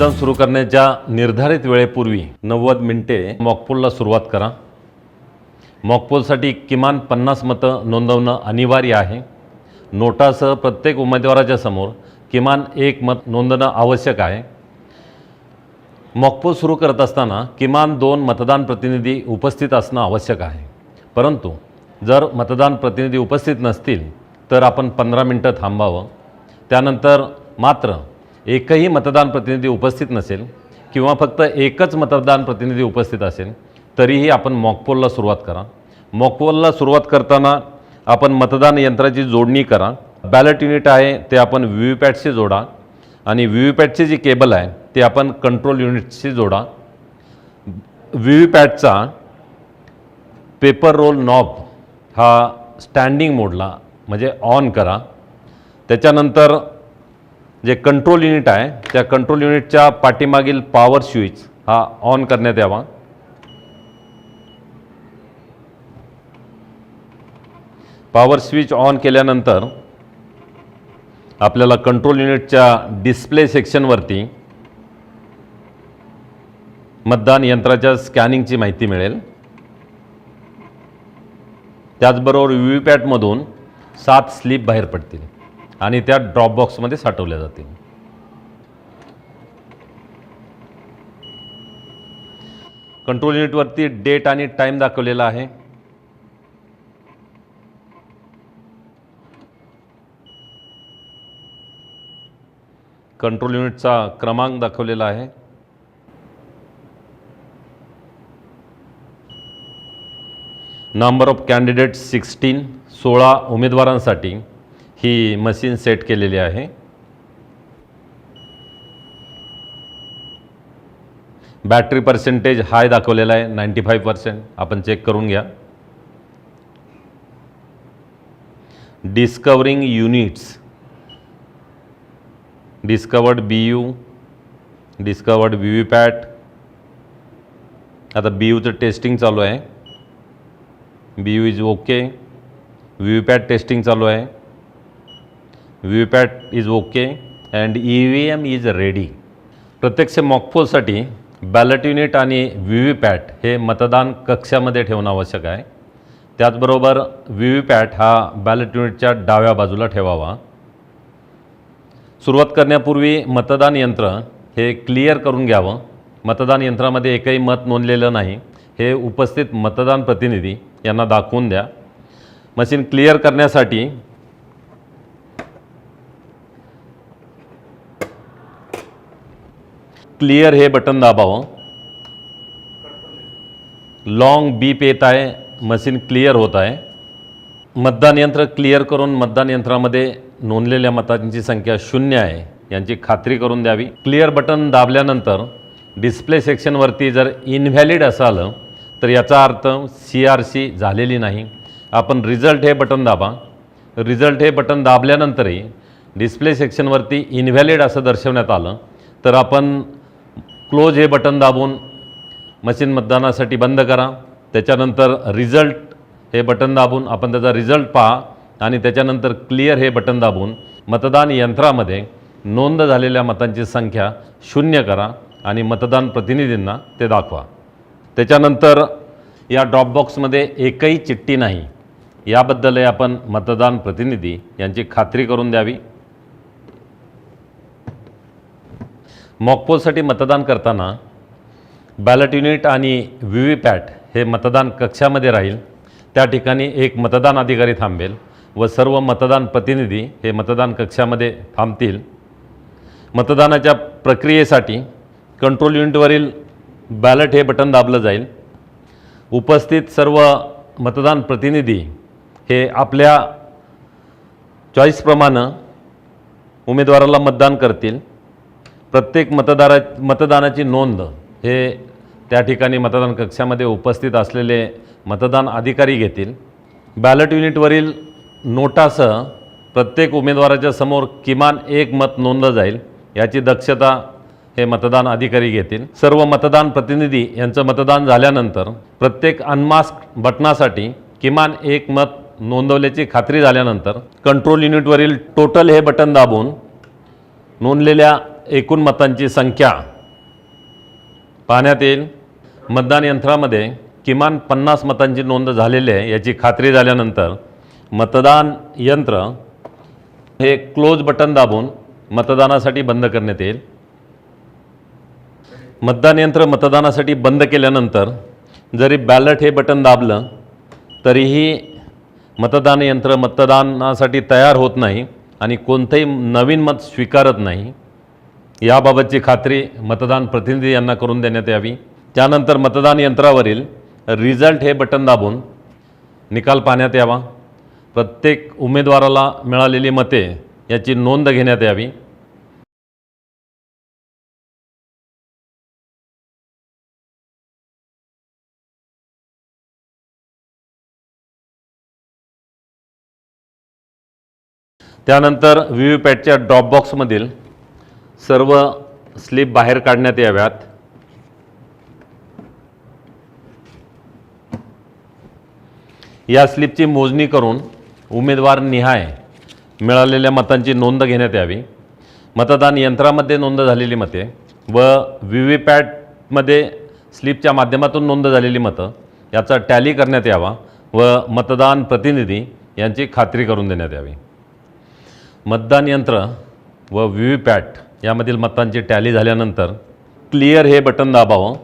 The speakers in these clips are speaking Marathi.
मतदान सुरू करण्याच्या निर्धारित वेळेपूर्वी 90 मिनिटे मॉकपोलला सुरुवात करा। मॉकपोलसाठी किमान 50 मतं नोंदवणं अनिवार्य आहे। नोटासह प्रत्येक उमेदवाराच्या समोर किमान 1 मत नोंदवणं आवश्यक आहे। मॉकपोल सुरू करत असताना किमान 2 मतदान प्रतिनिधी उपस्थित असणं आवश्यक आहे। परंतु जर मतदान प्रतिनिधी उपस्थित नसतील तर आपण 15 मिनिटं थांबावं। त्यानंतर मात्र एकही मतदान प्रतिनिधी उपस्थित नसेल किंवा फक्त एकच मतदान प्रतिनिधी उपस्थित असेल तरीही आपण मॉकपोलला सुरुवात करा। मॉकपोलला सुरुवात करताना आपण मतदान यंत्राची जोडणी करा। बॅलेट युनिट आहे ते आपण व्हीव्हीपॅटशी जोडा आणि व्हीव्हीपॅटची जी केबल आहे ती आपण कंट्रोल युनिटशी जोडा। व्हीव्हीपॅटचा पेपर रोल नॉब हा स्टँडिंग मोडला म्हणजे ऑन करा। त्याच्यानंतर जे कंट्रोल युनिट आहे त्या कंट्रोल युनिटच्या पाठीमागील पॉवर स्विच हा ऑन करण्यात यावा। पॉवर स्विच ऑन केल्यानंतर आपल्याला कंट्रोल युनिटच्या डिस्प्ले सेक्शनवरती मतदान यंत्राच्या स्कॅनिंगची माहिती मिळेल। त्याचबरोबर व्हीव्हीपॅटमधून 7 स्लिप बाहेर पडतील आणि त्या ड्रॉप बॉक्समध्ये साठवल्या जातील। कंट्रोल युनिटवरती डेट आणि टाइम दाखवलेला आहे। कंट्रोल युनिटचा क्रमांक दाखवलेला आहे। नंबर ऑफ कॅन्डिडेट 16 उमेदवारांसाठी ही मशीन सेट केलेली आहे। बॅटरी पर्सेंटेज हाय दाखवलेला आहे 95%। आपण चेक करून घ्या। Discovering units, discovered BU, discovered VVPAT. आता BUचं टेस्टिंग चालू आहे। BU is okay. VVPAT testing चालू आहे। VVPAT is okay and EVM is ready. प्रत्यक्ष मॉकपोलसाठी बॅलेट युनिट आणि व्हीव्हीपॅट हे मतदान कक्षामध्ये ठेवणं आवश्यक आहे। त्याचबरोबर व्हीव्हीपॅट हा बॅलेट युनिटच्या डाव्या बाजूला ठेवावा। सुरुवात करण्यापूर्वी मतदान यंत्र हे क्लिअर करून घ्यावं। मतदान यंत्रामध्ये एकही मत नोंदलेलं नाही हे उपस्थित मतदान प्रतिनिधी यांना दाखवून द्या। मशीन क्लिअर करण्यासाठी क्लिअर हे बटन दाबावं। लॉन्ग बीप येत आहे, मशीन क्लिअर होत आहे। मतदान यंत्र क्लिअर करून मतदान यंत्रामध्ये नोंदलेल्या मतांची संख्या 0 आहे यांची खात्री करून द्यावी। क्लिअर बटन दाबल्यानंतर डिस्प्ले सेक्शनवरती जर इनव्हॅलिड असं आलं तर याचा अर्थ CRC झालेली नाही। आपण रिझल्ट हे बटन दाबा। रिझल्ट हे बटन दाबल्यानंतरही डिस्प्ले सेक्शनवरती इनव्हॅलिड असं दर्शवण्यात आलं तर आपण क्लोज हे बटन दाबून मशीन मतदानासाठी बंद करा। त्याच्यानंतर रिझल्ट हे बटन दाबून आपण त्याचा रिझल्ट पहा आणि त्याच्यानंतर क्लिअर हे बटन दाबून मतदान यंत्रामध्ये नोंद झालेल्या मतांची संख्या 0 करा आणि मतदान प्रतिनिधींना ते दाखवा। त्याच्यानंतर या ड्रॉप बॉक्समध्ये एकही चिठ्ठी नाही याबद्दलही आपण मतदान प्रतिनिधी यांची खात्री करून द्यावी। मॉकपोलसाठी मतदान करताना बॅलेट युनिट आणि व्हीव्हीपॅट हे मतदान कक्षामध्ये राहील। त्या ठिकाणी एक मतदान अधिकारी थांबेल व सर्व मतदान प्रतिनिधी हे मतदान कक्षामध्ये थांबतील। मतदानाच्या प्रक्रियेसाठी कंट्रोल युनिटवरील बॅलेट हे बटन दाबलं जाईल। उपस्थित सर्व मतदान प्रतिनिधी हे आपल्या चॉईसप्रमाणे उमेदवाराला मतदान करतील। प्रत्येक मतदानाची नोंद हे त्या ठिकाणी मतदान कक्षामध्ये उपस्थित असलेले मतदान अधिकारी घेतील। बॅलेट युनिटवरील नोटासह प्रत्येक उमेदवाराच्या समोर किमान 1 मत नोंदलं जाईल याची दक्षता हे मतदान अधिकारी घेतील। सर्व मतदान प्रतिनिधी यांचं मतदान झाल्यानंतर प्रत्येक अनमास्क बटनासाठी किमान 1 मत नोंदवल्याची खात्री झाल्यानंतर कंट्रोल युनिटवरील टोटल हे बटन दाबून नोंदलेल्या एकूण मतांची संख्या पाहण्यात येईल। मतदान यंत्रामध्ये किमान 50 मतांची नोंद झालेली आहे याची खात्री झाल्यानंतर मतदान यंत्र हे क्लोज बटन दाबून मतदानासाठी बंद करण्यात येईल। मतदान यंत्र मतदानासाठी बंद केल्यानंतर जरी बॅलट हे बटन दाबलं तरीही मतदान यंत्र मतदानासाठी तयार होत नाही आणि कोणतंही नवीन मत स्वीकारत नाही। याबाबतची खात्री मतदान प्रतिनिधी यांना करून देण्यात यावी। त्यानंतर मतदान यंत्रावरील रिझल्ट हे बटन दाबून निकाल पाहण्यात यावा। प्रत्येक उमेदवाराला मिळालेली मते याची नोंद घेण्यात यावी। त्यानंतर व्हीव्हीपॅटच्या ड्रॉप बॉक्समधील सर्व स्लिप बाहेर काढण्यात याव्यात। या स्लिपची मोजणी करून उमेदवार निहाय मिळालेल्या मतांची नोंद घेण्यात यावी। मतदान यंत्रामध्ये नोंद झालेली मते व व्हीव्हीपॅटमध्ये स्लिपच्या माध्यमातून नोंद झालेली मतं याचा टॅली करण्यात यावा व मतदान प्रतिनिधी यांची खात्री करून देण्यात यावी। मतदान यंत्र व व्हीव्हीपॅट यामधील मतांची टॅली झाल्यानंतर क्लिअर हे बटन दाबावं।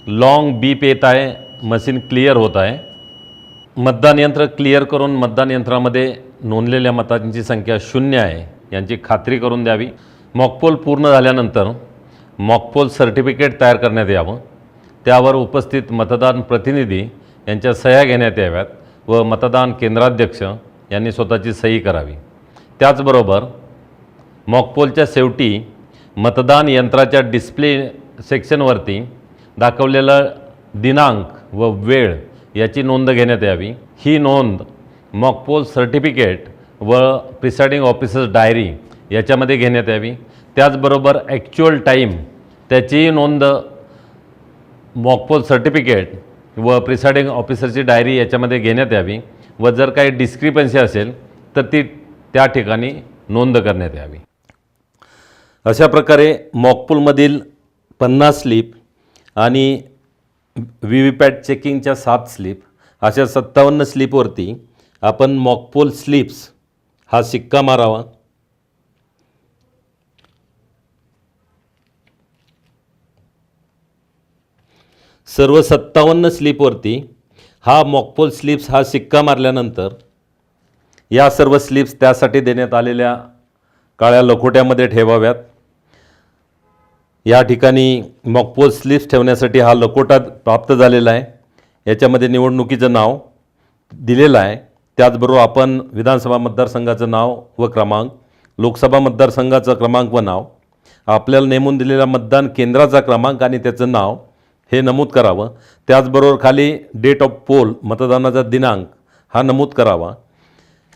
लॉन्ग बीप येत आहे, मशीन क्लिअर होत आहे। मतदान यंत्र क्लिअर करून मतदान यंत्रामध्ये नोंदलेल्या मतांची संख्या 0 आहे यांची खात्री करून द्यावी। मॉकपोल पूर्ण झाल्यानंतर मॉकपोल सर्टिफिकेट तयार करण्यात यावं। त्यावर उपस्थित मतदान प्रतिनिधी यांच्या सह्या घेण्यात याव्यात व मतदान केंद्राध्यक्ष यांनी स्वतःची सही करावी। त्याचबरोबर मॉकपोलच्या शेवटी मतदान यंत्राच्या डिस्प्ले सेक्शनवरती दाखवलेला दिनांक व वेळ याची नोंद घेण्यात यावी। ही नोंद मॉकपोल सर्टिफिकेट व प्रिसाइडिंग ऑफिसर्स डायरी याच्यामध्ये घेण्यात यावी। त्याचबरोबर ॲक्च्युअल टाईम त्याचीही नोंद मॉकपोल सर्टिफिकेट व प्रिसाइडिंग ऑफिसरची डायरी याच्यामध्ये घेण्यात यावी व जर काही डिस्क्रिपन्सी असेल तर ती त्या ठिकाणी नोंद करण्यात यावी। अशा प्रकारे मॉकपोलमधील 50 स्लिप आणि व्हीव्हीपॅट चेकिंगच्या 7 स्लिप अशा 57 स्लिपवरती आपण मॉकपोल स्लिप्स हा शिक्का मारावा। सर्व 57 स्लिपवरती हा मॉकपोल स्लिप्स हा शिक्का मारल्यानंतर या सर्व स्लिप्स त्यासाठी देण्यात आलेल्या काळ्या लखोट्यामध्ये ठेवाव्यात। या ठिकाणी मॉकपोल स्लिप्स ठेवण्यासाठी हा लखोटा प्राप्त झालेला आहे। याच्यामध्ये निवडणुकीचं नाव दिलेलं आहे। त्याचबरोबर आपण विधानसभा मतदारसंघाचं नाव व क्रमांक, लोकसभा मतदारसंघाचं क्रमांक व नाव, आपल्याला नेमून दिलेल्या मतदान केंद्राचा क्रमांक आणि त्याचं नाव हे नमूद करावं। त्याचबरोबर खाली डेट ऑफ पोल मतदानाचा दिनांक हा नमूद करावा।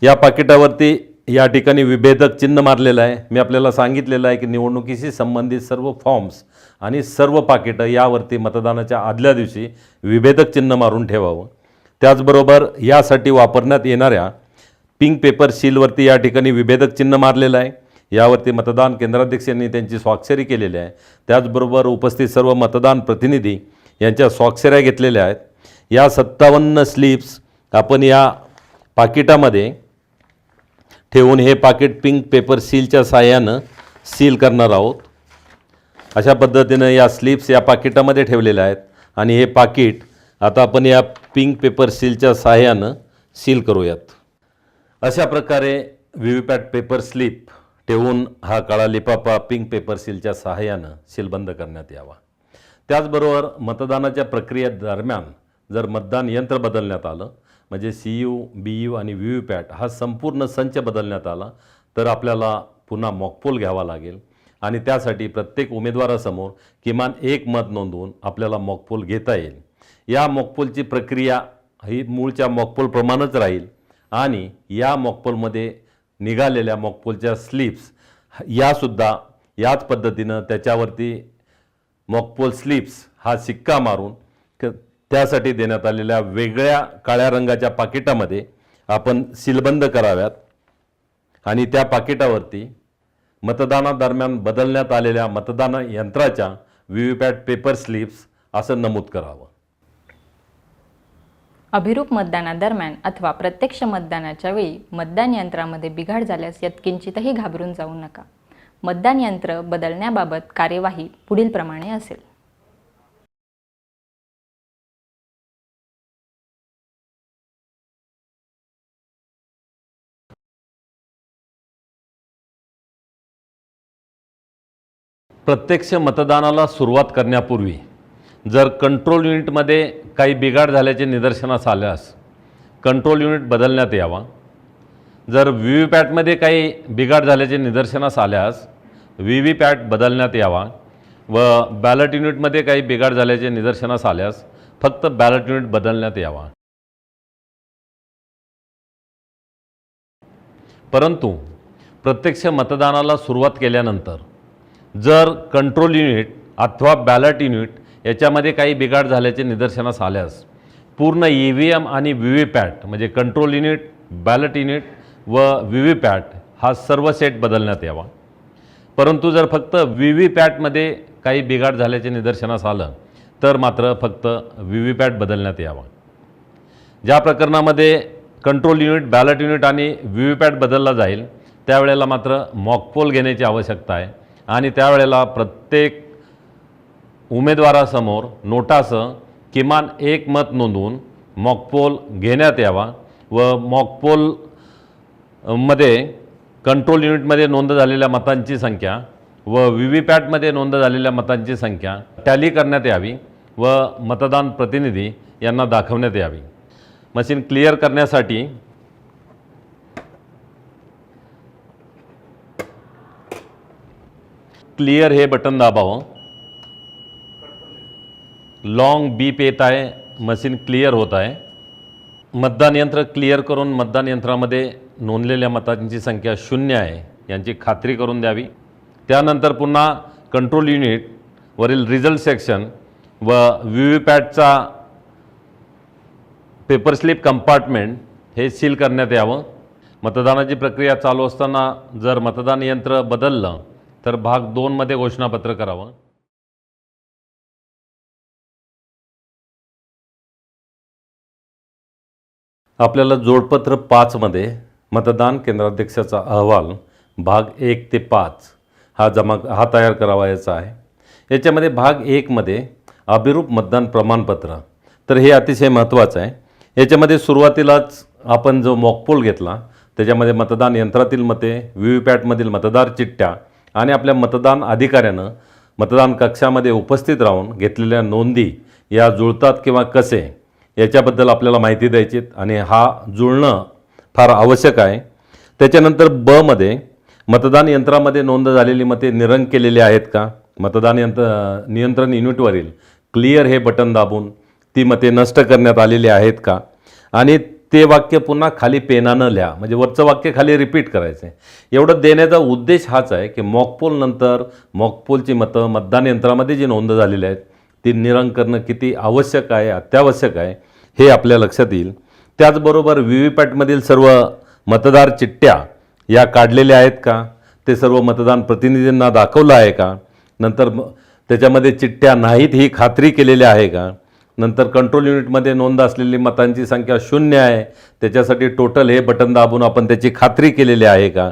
या पाकिटावरती या ठिकाणी विभेदक चिन्ह मारलेलं आहे। मी आपल्याला सांगितलेलं आहे की निवडणुकीशी संबंधित सर्व फॉर्म्स आणि सर्व पाकिटं यावरती मतदानाच्या आदल्या दिवशी विभेदक चिन्ह मारून ठेवावं। त्याचबरोबर यासाठी वापरण्यात येणाऱ्या पिंक पेपर सीलवरती या ठिकाणी विभेदक चिन्ह मारलेलं आहे। यावरती मतदान केंद्राध्यक्ष यांनी त्यांची स्वाक्षरी केलेली आहे। त्याचबरोबर उपस्थित सर्व मतदान प्रतिनिधी यांच्या स्वाक्षऱ्या घेतलेल्या आहेत। या 57 स्लिप्स आपण या पाकिटामध्ये ठेवून हे पाकिट पिंक पेपर सीलच्या साहाय्यानं सील करणार आहोत। अशा पद्धतीनं या स्लिप्स या पाकिटामध्ये ठेवलेल्या आहेत आणि हे पाकिट आता आपण या पिंक पेपर सीलच्या साहाय्यानं सील करूयात। अशा प्रकारे व्हीव्हीपॅट पेपर स्लिप ठेवून हा काळा लिफाफा पिंक पेपर सीलच्या साहाय्यानं सीलबंद करण्यात यावा। त्याचबरोबर मतदानाच्या प्रक्रियेदरम्यान जर मतदान यंत्र बदलण्यात आलं म्हणजे CU, BU आणि व्हीव्हीपॅट हा संपूर्ण संच बदलण्यात आला तर आपल्याला पुन्हा मॉकपोल घ्यावा लागेल आणि त्यासाठी प्रत्येक उमेदवारासमोर किमान 1 मत नोंदवून आपल्याला मॉकपोल घेता येईल। या मॉकपोलची प्रक्रिया ही मूळच्या मॉकपोलप्रमाणेच राहील आणि या मॉकपोलमध्ये निघालेल्या मॉकपोलच्या स्लिप्स यासुद्धा याच पद्धतीनं त्याच्यावरती मॉकपोल स्लिप्स हा शिक्का मारून त्यासाठी देण्यात आलेल्या वेगळ्या काळ्या रंगाच्या पाकिटामध्ये आपण सीलबंद कराव्यात आणि त्या पाकिटावरती मतदानादरम्यान बदलण्यात आलेल्या मतदान यंत्राच्या व्हीव्हीपॅट पेपर स्लिप्स असं नमूद करावं. अभिरूप मतदानादरम्यान अथवा प्रत्यक्ष मतदानाच्या वेळी मतदान यंत्रामध्ये बिघाड झाल्यास यत्किंचितही घाबरून जाऊ नका. मतदान यंत्र बदलण्याबाबत कार्यवाही पुढील प्रमाणे असेल. प्रत्यक्ष मतदानाला सुरुवात करण्यापूर्वी जर कंट्रोल युनिटमध्ये काही बिघाड झाल्याचे निदर्शनास आल्यास कंट्रोल युनिट बदलण्यात यावा. जर व्हीव्हीपॅटमध्ये काही बिघाड झाल्याचे निदर्शनास आल्यास व्हीव्हीपॅट बदलण्यात यावा व बॅलट युनिटमध्ये काही बिघाड झाल्याचे निदर्शनास आल्यास फक्त बॅलट युनिट बदलण्यात यावा. परंतु प्रत्यक्ष मतदानाला सुरुवात केल्यानंतर जर कंट्रोल युनिट अथवा बॅलट युनिट याच्यामध्ये काही बिघाड झाल्याचे निदर्शनास आल्यास पूर्ण EVM आणि व्हीव्हीपॅट म्हणजे कंट्रोल युनिट, बॅलट युनिट व व्हीव्हीपॅट हा सर्व सेट बदलण्यात यावा. परंतु जर फक्त व्हीव्हीपॅटमध्ये काही बिघाड झाल्याचे निदर्शनास आलं तर मात्र फक्त व्हीव्हीपॅट बदलण्यात यावा. ज्या प्रकरणामध्ये कंट्रोल युनिट, बॅलट युनिट आणि व्हीव्हीपॅट बदलला जाईल त्यावेळेला मात्र मॉकपोल घेण्याची आवश्यकता आहे आणि त्यावेळेला प्रत्येक उमेदवारासमोर नोटासह किमान एक मत नोंदवून मॉकपोल घेण्यात यावा व मॉकपोलमध्ये कंट्रोल युनिटमध्ये नोंद झालेल्या मतांची संख्या व व्हीव्हीपॅटमध्ये नोंद झालेल्या मतांची संख्या टॅली करण्यात यावी व मतदान प्रतिनिधी यांना दाखवण्यात यावी. मशीन क्लिअर करण्यासाठी क्लिअर हे बटन दाबावं. लॉन्ग बीप येत आहे, मशीन क्लिअर होत आहे. मतदान यंत्र क्लिअर करून मतदान यंत्रामध्ये नोंदलेल्या मतांची संख्या 0 आहे यांची खात्री करून द्यावी. त्यानंतर पुन्हा कंट्रोल युनिट वरील रिझल्ट सेक्शन व व्हीव्हीपॅटचा पेपर स्लिप कंपार्टमेंट हे सील करण्यात यावं. मतदानाची प्रक्रिया चालू असताना जर मतदान यंत्र बदललं तर भाग 2 मध्ये घोषणापत्र करावं. आपल्याला जोडपत्र 5 मध्ये मतदान केंद्राध्यक्षाचा अहवाल भाग 1 ते 5 हा तयार करावायचा आहे. याच्यामध्ये भाग 1 मध्ये अभिरूप मतदान प्रमाणपत्र, तर हे अतिशय महत्त्वाचं आहे. याच्यामध्ये सुरुवातीलाच आपण जो मॉकपोल घेतला त्याच्यामध्ये मतदान यंत्रातील मते, व्हीव्हीपॅटमधील मतदार चिठ्ठ्या आणि आपल्या मतदान अधिकाऱ्यानं मतदान कक्षामध्ये उपस्थित राहून घेतलेल्या नोंदी या जुळतात किंवा कसे याच्याबद्दल आपल्याला माहिती द्यायची आणि हा जुळणं फार आवश्यक आहे. त्याच्यानंतर ब मध्ये मतदान यंत्रामध्ये नोंद झालेली मते निरंक केलेली आहेत का, मतदान नियंत्रण युनिटवरील क्लिअर हे बटन दाबून ती मते नष्ट करण्यात आलेली आहेत का आणि ते वाक्य पुन्हा खाली पेनानं लिहा, म्हणजे वरचं वाक्य खाली रिपीट करायचं आहे. एवढं देण्याचा उद्देश हाच आहे की मॉकपोलनंतर मॉकपोलची मतं मतदान यंत्रामध्ये जी नोंद झालेली आहेत ती निरंक करणं किती आवश्यक आहे, अत्यावश्यक आहे हे आपल्या लक्षात येईल. त्याचबरोबर व्हीव्हीपॅटमधील सर्व मतदार चिठ्ठ्या या काढलेल्या आहेत का, ते सर्व मतदान प्रतिनिधींना दाखवलं आहे का, नंतर त्याच्यामध्ये चिठ्ठ्या नाहीत ही खात्री केलेली आहे का, नंतर कंट्रोल युनिटमध्ये नोंद असलेली मतांची संख्या 0 आहे त्याच्यासाठी टोटल हे बटन दाबून आपण त्याची खात्री केलेली आहे का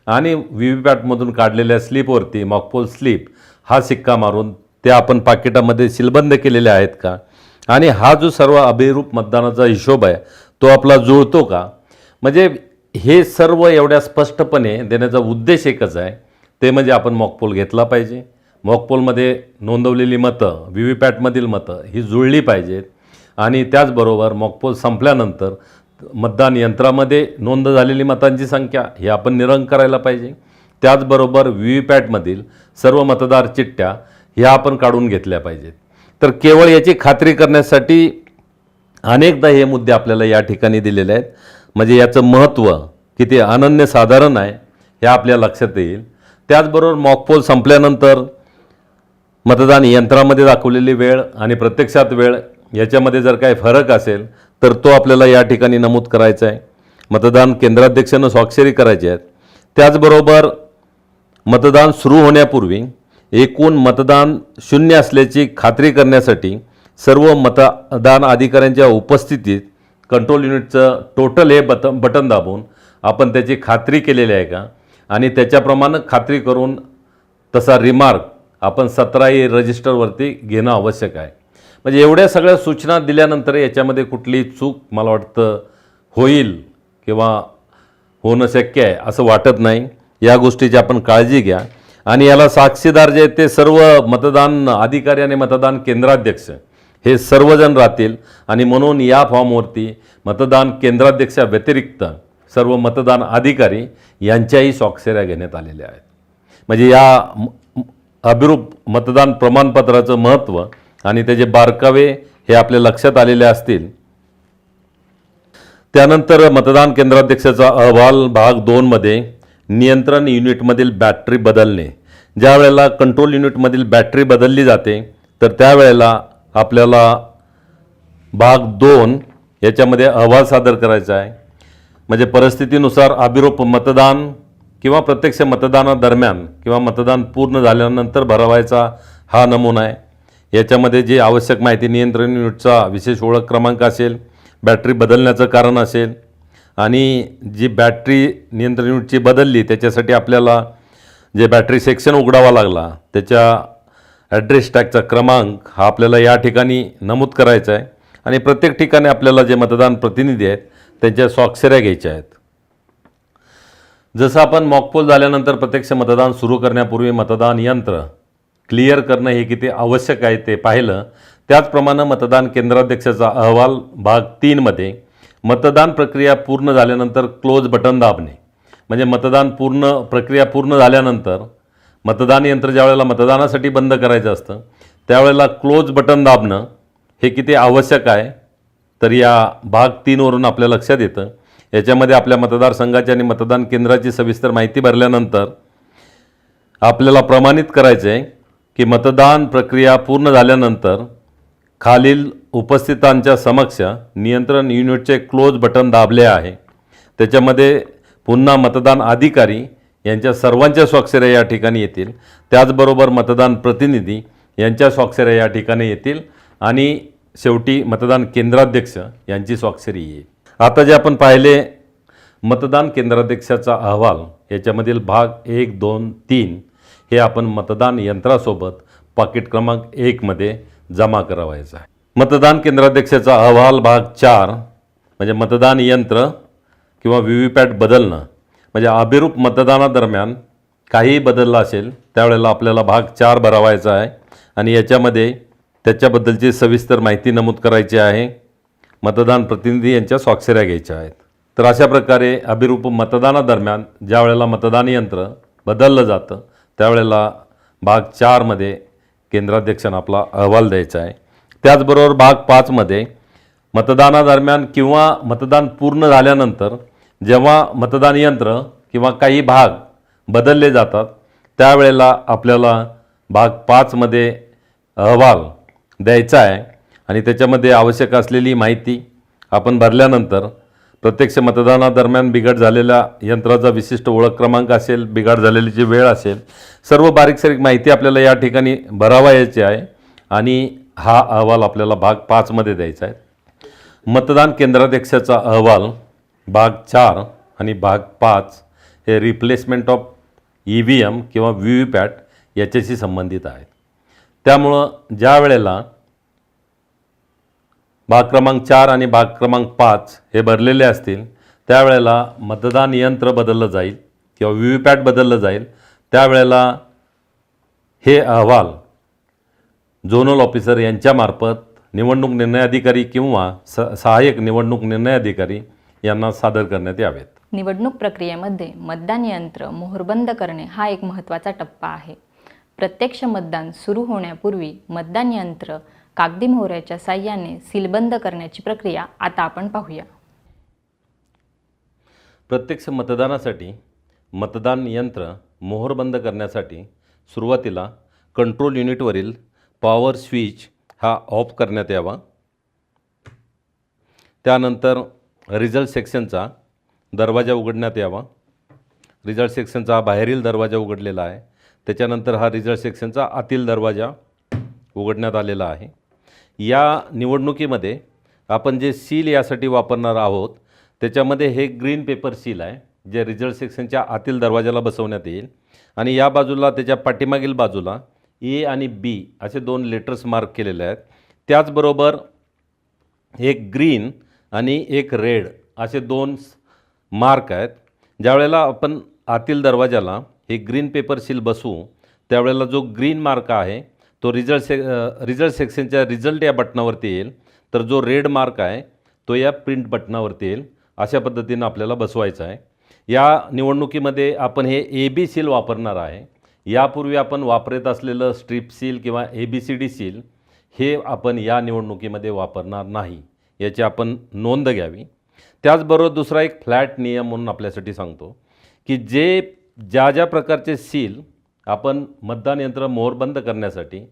आणि व्हीव्हीपॅटमधून काढलेल्या स्लिपवरती मॉकपोल स्लिप हा सिक्का मारून त्या आपण पाकिटामध्ये सीलबंद केलेल्या आहेत का आणि हा जो सर्व अभिरूप मतदानाचा हिशोब आहे तो आपला जुळतो का. म्हणजे हे सर्व एवढ्या स्पष्टपणे देण्याचा उद्देश एकच आहे, ते म्हणजे आपण मॉकपोल घेतला पाहिजे. मॉकपोलमध्ये नोंदवलेली मतं, व्हीव्हीपॅटमधील मतं ही जुळली पाहिजेत आणि त्याचबरोबर मॉकपोल संपल्यानंतर मतदान यंत्रामध्ये नोंद झालेली मतांची संख्या ही आपण निरंक करायला पाहिजे. त्याचबरोबर व्हीव्हीपॅटमधील सर्व मतदार चिठ्ठ्या ह्या आपण काढून घेतल्या पाहिजेत. तर केवळ याची खात्री करण्यासाठी अनेकदा हे मुद्दे आपल्याला या ठिकाणी दिलेले आहेत, म्हणजे याचं महत्त्व किती अनन्यसाधारण आहे हे आपल्या लक्षात येईल. त्याचबरोबर मॉकपोल संपल्यानंतर मतदान यंत्रामध्ये दाखवलेली वेळ आणि प्रत्यक्षात वेळ याच्यामध्ये जर काही फरक असेल तर तो आपल्याला या ठिकाणी नमूद करायचा आहे. मतदान केंद्राध्यक्षानं स्वाक्षरी करायची आहेत. त्याचबरोबर मतदान सुरू होण्यापूर्वी एकूण मतदान शून्य असल्याची खात्री करण्यासाठी सर्व मतदान अधिकाऱ्यांच्या उपस्थितीत कंट्रोल युनिटचं टोटल हे बटन दाबून आपण त्याची खात्री केलेली आहे का आणि त्याच्याप्रमाणे खात्री करून तसा रिमार्क आपण 17A रजिस्टरवरती घेणं आवश्यक आहे. म्हणजे एवढ्या सगळ्या सूचना दिल्यानंतर याच्यामध्ये कुठली चूक मला वाटतं होईल किंवा होणं शक्य आहे असं वाटत नाही. या गोष्टीची आपण काळजी घ्या आणि याला साक्षीदार जे आहेत ते सर्व मतदान अधिकारी आणि मतदान केंद्राध्यक्ष हे सर्वजण राहतील आणि म्हणून या फॉर्मवरती मतदान केंद्राध्यक्षा व्यतिरिक्त सर्व मतदान अधिकारी यांच्याही स्वाक्षऱ्या घेण्यात आलेल्या आहेत. म्हणजे या अभिरूप मतदान प्रमाणपत्राचं महत्त्व आणि त्याचे बारकावे हे आपल्या लक्षात आलेले असतील. त्यानंतर मतदान केंद्राध्यक्षाचा अहवाल भाग 2 मध्ये नियंत्रण युनिटमधील बॅटरी बदलणे. ज्या वेळेला कंट्रोल युनिटमधील बॅटरी बदलली जाते तर त्यावेळेला आपल्याला भाग 2 याच्यामध्ये अहवाल सादर करायचा आहे. म्हणजे परिस्थितीनुसार अभिरूप मतदान किंवा प्रत्यक्ष मतदानादरम्यान किंवा मतदान पूर्ण झाल्यानंतर भरवायचा हा नमुना आहे. याच्यामध्ये जी आवश्यक माहिती नियंत्रण युनिटचा विशेष ओळख क्रमांक असेल, बॅटरी बदलण्याचं कारण असेल आणि जी बॅटरी नियंत्रण युनिटची बदलली त्याच्यासाठी आपल्याला जे बॅटरी सेक्शन उघडावा लागला त्याच्या ॲड्रेस टॅगचा क्रमांक हा आपल्याला या ठिकाणी नमूद करायचा आहे आणि प्रत्येक ठिकाणी आपल्याला जे मतदान प्रतिनिधी आहेत त्यांच्या स्वाक्षऱ्या घ्यायच्या आहेत. जसं आपण मॉकपोल झाल्यानंतर प्रत्यक्ष मतदान सुरू करण्यापूर्वी मतदान यंत्र क्लिअर करणं हे किती आवश्यक आहे ते पाहिलं, त्याचप्रमाणे मतदान केंद्राध्यक्षाचा अहवाल भाग 3 मध्ये मतदान प्रक्रिया पूर्ण झाल्यानंतर क्लोज बटन दाबणे. म्हणजे मतदान प्रक्रिया पूर्ण झाल्यानंतर मतदान यंत्र ज्या वेळेला मतदानासाठी बंद करायचं असतं त्यावेळेला क्लोज बटन दाबणं हे किती आवश्यक आहे तर या भाग 3 वरून आपल्या लक्षात येतं. याच्यामध्ये आपल्या मतदारसंघाची आणि मतदान केंद्राची सविस्तर माहिती भरल्यानंतर आपल्याला प्रमाणित करायचं आहे की मतदान प्रक्रिया पूर्ण झाल्यानंतर खालील उपस्थितांच्या समक्ष नियंत्रण युनिटचे क्लोज बटन दाबले आहे. त्याच्यामध्ये पुन्हा मतदान अधिकारी यांच्या सर्वांच्या स्वाक्षऱ्या या ठिकाणी येतील. त्याचबरोबर मतदान प्रतिनिधी यांच्या स्वाक्षऱ्या या ठिकाणी येतील आणि शेवटी मतदान केंद्राध्यक्ष यांची स्वाक्षरी येईल. आता जे आपण पाहिले मतदान केंद्राध्यक्षाचा अहवाल याच्यामधील भाग 1, 2, 3 हे आपण मतदान यंत्रासोबत पाकिट क्रमांक 1 मध्ये जमा करावायचा आहे. मतदान केंद्राध्यक्षाचा अहवाल भाग 4 म्हणजे मतदान यंत्र किंवा व्हीव्हीपॅट बदलणं. म्हणजे अभिरूप मतदानादरम्यान काहीही बदललं असेल त्यावेळेला आपल्याला भाग 4 भरावायचा आहे आणि याच्यामध्ये त्याच्याबद्दलची सविस्तर माहिती नमूद करायची आहे. मतदान प्रतिनिधी यांच्या स्वाक्षऱ्या घ्यायच्या आहेत. तर अशा प्रकारे अभिरूप मतदानादरम्यान ज्या वेळेला मतदान यंत्र बदललं जातं त्यावेळेला भाग 4 मध्ये केंद्राध्यक्षांना आपला अहवाल द्यायचा आहे. त्याचबरोबर भाग 5 मध्ये मतदानादरम्यान किंवा मतदान पूर्ण झाल्यानंतर जेव्हा मतदान यंत्र किंवा काही भाग बदलले जातात त्यावेळेला आपल्याला भाग 5 मध्ये अहवाल द्यायचा आहे आणि त्याच्यामध्ये आवश्यक असलेली माहिती आपण भरल्यानंतर प्रत्यक्ष मतदानादरम्यान बिघाड झालेल्या यंत्राचा विशिष्ट ओळख क्रमांक असेल, बिघाड झालेलीची वेळ असेल, सर्व बारीक माहिती आपल्याला या ठिकाणी भरावायची आहे आणि हा अहवाल आपल्याला भाग 5 मध्ये द्यायचा आहे. मतदान केंद्राध्यक्षाचा अहवाल भाग 4 आणि भाग 5 हे रिप्लेसमेंट ऑफ EVM किंवा व्हीव्हीपॅट याच्याशी संबंधित आहेत. त्यामुळं ज्या वेळेला भाग क्रमांक 4 आणि भाग क्रमांक 5 हे भरलेले असतील त्यावेळेला मतदान यंत्र बदललं जाईल किंवा व्हीव्हीपॅट बदललं जाईल. त्यावेळेला हे अहवाल झोनल ऑफिसर यांच्यामार्फत निवडणूक निर्णय अधिकारी किंवा सहाय्यक निवडणूक निर्णय अधिकारी यांना सादर करण्यात यावेत. निवडणूक प्रक्रियेमध्ये मतदान यंत्र मोहरबंद करणे हा एक महत्त्वाचा टप्पा आहे. प्रत्यक्ष मतदान सुरू होण्यापूर्वी मतदान यंत्र कागदी मोहऱ्याच्या साहाय्याने सीलबंद करण्याची प्रक्रिया आता आपण पाहूया. प्रत्यक्ष मतदानासाठी मतदान यंत्र मोहरबंद करण्यासाठी सुरुवातीला कंट्रोल युनिटवरील पॉवर स्विच हा ऑफ करण्यात यावा. त्यानंतर रिझल्ट सेक्शनचा दरवाजा उघडण्यात यावा रिझल्ट सेक्शनचा हा बाहेरील दरवाजा उघडलेला आहे. त्याच्यानंतर हा रिझल्ट सेक्शनचा आतील दरवाजा उघडण्यात आलेला आहे. या निवडणुकीमध्ये आपण जे सील यासाठी वापरणार आहोत त्याच्यामध्ये हे ग्रीन पेपर सील आहे, जे रिझल्ट सेक्शनच्या आतील दरवाजाला बसवण्यात येईल. आणि या बाजूला त्याच्या पाठीमागील बाजूला ए आणि बी असे 2 लेटर्स मार्क केलेले आहेत. त्याचबरोबर एक ग्रीन आणि एक रेड असे 2 मार्क आहेत. ज्यावेळेला आपण आतील दरवाजाला हे ग्रीन पेपर सील बसवू त्यावेळेला जो ग्रीन मार्क आहे तो रिझल्ट सेक्शनच्या रिझल्ट या बटनावरती येईल, तर जो रेड मार्क आहे तो या प्रिंट बटनावरती येईल. अशा पद्धतीनं आपल्याला बसवायचं आहे. या निवडणुकीमध्ये आपण हे AB सील वापरणार आहे. यापूर्वी आपण वापरत असलेलं स्ट्रिप सील किंवा ABCD सील हे आपण या निवडणुकीमध्ये वापरणार नाही, याची आपण नोंद घ्यावी. त्याचबरोबर दुसरा एक फ्लॅट नियम म्हणून आपल्यासाठी सांगतो की ज्या प्रकारचे सील आपण मतदान यंत्र मोहरबंद करण्यासाठी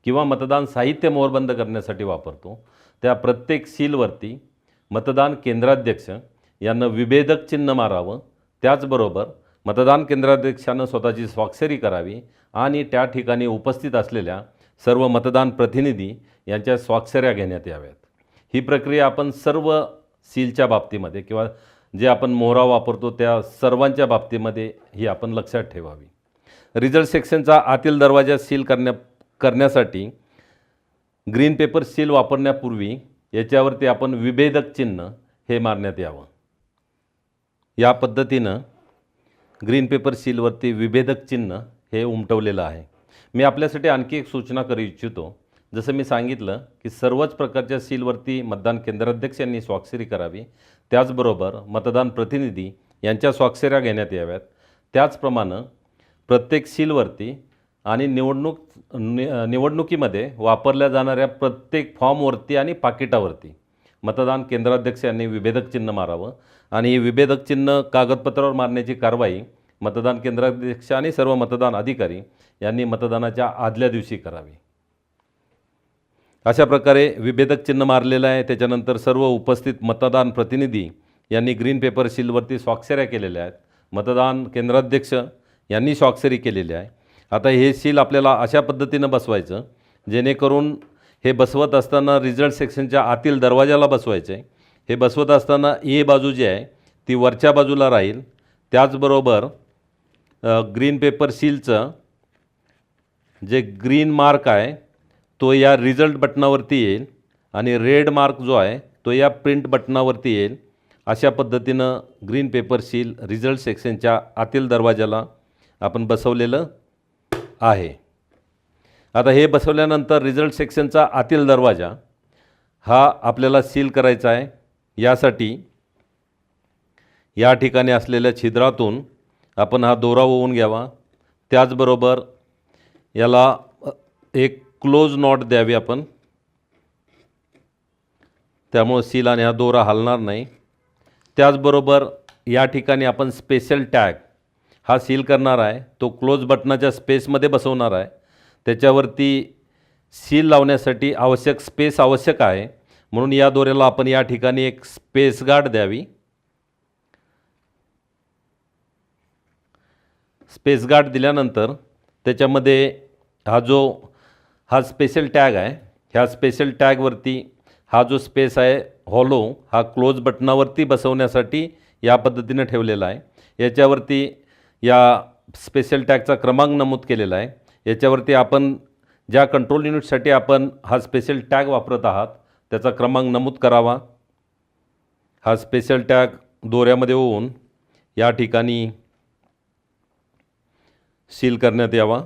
किंवा मतदान साहित्य मोहरबंद करण्यासाठी वापरतो, त्या प्रत्येक सीलवरती मतदान केंद्राध्यक्ष यांना विभेदक चिन्ह मारावं. त्याचबरोबर मतदान केंद्राध्यक्षानं स्वतःची स्वाक्षरी करावी आणि त्या ठिकाणी उपस्थित असलेल्या सर्व मतदान प्रतिनिधी यांच्या स्वाक्षऱ्या घेण्यात याव्यात. ही प्रक्रिया आपण सर्व सीलच्या बाबतीमध्ये किंवा जे आपण मोहरा वापरतो त्या सर्वांच्या बाबतीमध्ये ही आपण लक्षात ठेवावी. रिझल्ट सेक्शनचा आतील दरवाजा सील करण्यासाठी ग्रीन पेपर सील वापरण्यापूर्वी याच्यावरती आपण विभेदक चिन्ह हे मारण्यात यावं. या पद्धतीनं ग्रीन पेपर सीलवरती विभेदक चिन्ह हे उमटवलेलं आहे. मी आपल्यासाठी आणखी एक सूचना करू इच्छितो. जसं मी सांगितलं की सर्वच प्रकारच्या सीलवरती मतदान केंद्राध्यक्ष यांनी स्वाक्षरी करावी, त्याचबरोबर मतदान प्रतिनिधी यांच्या स्वाक्षऱ्या घेण्यात याव्यात. त्याचप्रमाणे प्रत्येक सीलवरती आणि निवडणुकीमध्ये वापरल्या जाणाऱ्या प्रत्येक फॉर्मवरती आणि पाकिटावरती मतदान केंद्राध्यक्ष यांनी विभेदक चिन्ह मारावं आणि हे विभेदक चिन्ह कागदपत्रावर मारण्याची कारवाई मतदान केंद्राध्यक्ष आणि सर्व मतदान अधिकारी यांनी मतदानाच्या आदल्या दिवशी करावी. अशा प्रकारे विभेदक चिन्ह मारलेलं आहे. त्याच्यानंतर सर्व उपस्थित मतदान प्रतिनिधी यांनी ग्रीन पेपर सीलवरती स्वाक्षऱ्या केलेल्या आहेत. मतदान केंद्राध्यक्ष यांनी स्वाक्षरी केलेली आहे. आता हे सील आपल्याला अशा पद्धतीनं बसवायचं जेणेकरून हे बसवत असताना रिझल्ट सेक्शनच्या आतील दरवाजाला बसवायचं आहे. हे बसवत असताना ए बाजू जी आहे ती वरच्या बाजूला राहील. त्याचबरोबर ग्रीन पेपर सीलचं जे ग्रीन मार्क आहे तो या रिझल्ट बटनावरती येईल आणि रेड मार्क जो आहे तो या प्रिंट बटनावरती येईल. अशा पद्धतीनं ग्रीन पेपर सील रिझल्ट सेक्शनच्या आतील दरवाजाला आपण बसवलेलं आहे. आता हे बसवल्यानंतर रिझल्ट सेक्शनचा आतील दरवाजा हा आपल्याला सील करायचा आहे. यासाठी या ठिकाणी असलेल्या छिद्रातून आपण हा दोरा ओवून घ्यावा. त्याचबरोबर याला एक क्लोज नॉट द्यावी आपण, त्यामुळे सील आणि हा दोरा हलणार नाही. त्याचबरोबर या ठिकाणी आपण स्पेशल टॅग हा सील करणार आहे, तो क्लोज बटनाच्या स्पेसमध्ये बसवणार आहे. त्याच्यावरती सील लावण्यासाठी आवश्यक स्पेस आवश्यक आहे, म्हणून या दोऱ्याला आपण या ठिकाणी एक स्पेस गार्ड द्यावी. स्पेस गार्ड दिल्यानंतर त्याच्यामध्ये हा स्पेशल टॅग आहे, ह्या स्पेशल टॅगवरती हा जो स्पेस आहे हॉलो हा क्लोज बटनावरती बसवण्यासाठी या पद्धतीने ठेवलेला आहे. याच्यावरती या स्पेशल टॅगचा क्रमांक नमूद केलेला आहे. याच्यावरती आपण ज्या कंट्रोल युनिटसाठी आपण हा स्पेशल टॅग वापरत आहात त्याचा क्रमांक नमूद करावा. हा स्पेशल टॅग दोऱ्यामध्ये होऊन या ठिकाणी सील करण्यात यावा.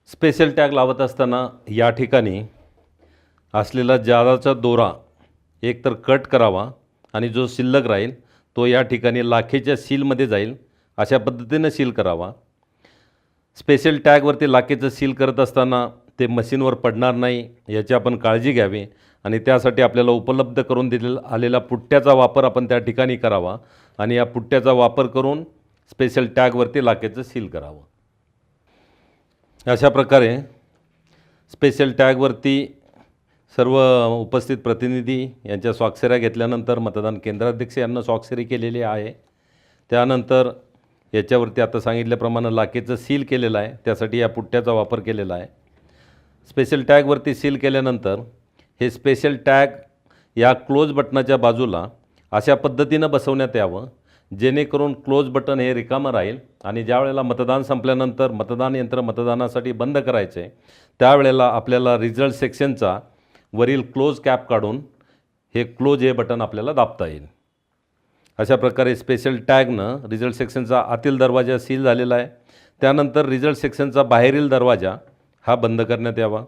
स्पेशल टॅग लावत असताना या ठिकाणी असलेला जादाचा दोरा एकतर कट करावा आणि जो शिल्लक राहील तो या ठिकाणी लाखेच्या सीलमध्ये जाईल अशा पद्धतीनं सील करावा. स्पेशल टॅगवरती लाखेचं सील करत असताना ते मशीनवर पडणार नाही याची आपण काळजी घ्यावी आणि त्यासाठी आपल्याला उपलब्ध करून आलेला पुट्ट्याचा वापर आपण त्या ठिकाणी करावा आणि या पुट्ट्याचा वापर करून स्पेशल टॅगवरती लाखेचं सील करावं. अशा प्रकारे स्पेशल टॅगवरती सर्व उपस्थित प्रतिनिधी यांच्या स्वाक्षऱ्या घेतल्यानंतर मतदान केंद्राध्यक्ष यांना स्वाक्षरी केलेली आहे. त्यानंतर याच्यावरती आता सांगितल्याप्रमाणे लाखेचं सील केलेलं आहे, त्यासाठी या पुट्ट्याचा वापर केलेला आहे. स्पेशल टॅगवरती सील केल्यानंतर हे स्पेशल टॅग या क्लोज बटनाच्या बाजूला अशा पद्धतीनं बसवण्यात यावं जेणेकरून क्लोज बटन हे रिकामं राहील आणि ज्या वेळेला मतदान संपल्यानंतर मतदान यंत्र मतदानासाठी बंद करायचे त्यावेळेला आपल्याला रिझल्ट सेक्शनचा वरील क्लोज कॅप काढून हे क्लोज हे बटन आपल्याला दाबता येईल. अशा प्रकारे स्पेशल टॅगनं रिझल्ट सेक्शनचा आतील दरवाजा सील झालेला आहे. त्यानंतर रिझल्ट सेक्शनचा बाहेरील दरवाजा हा बंद करण्यात यावा.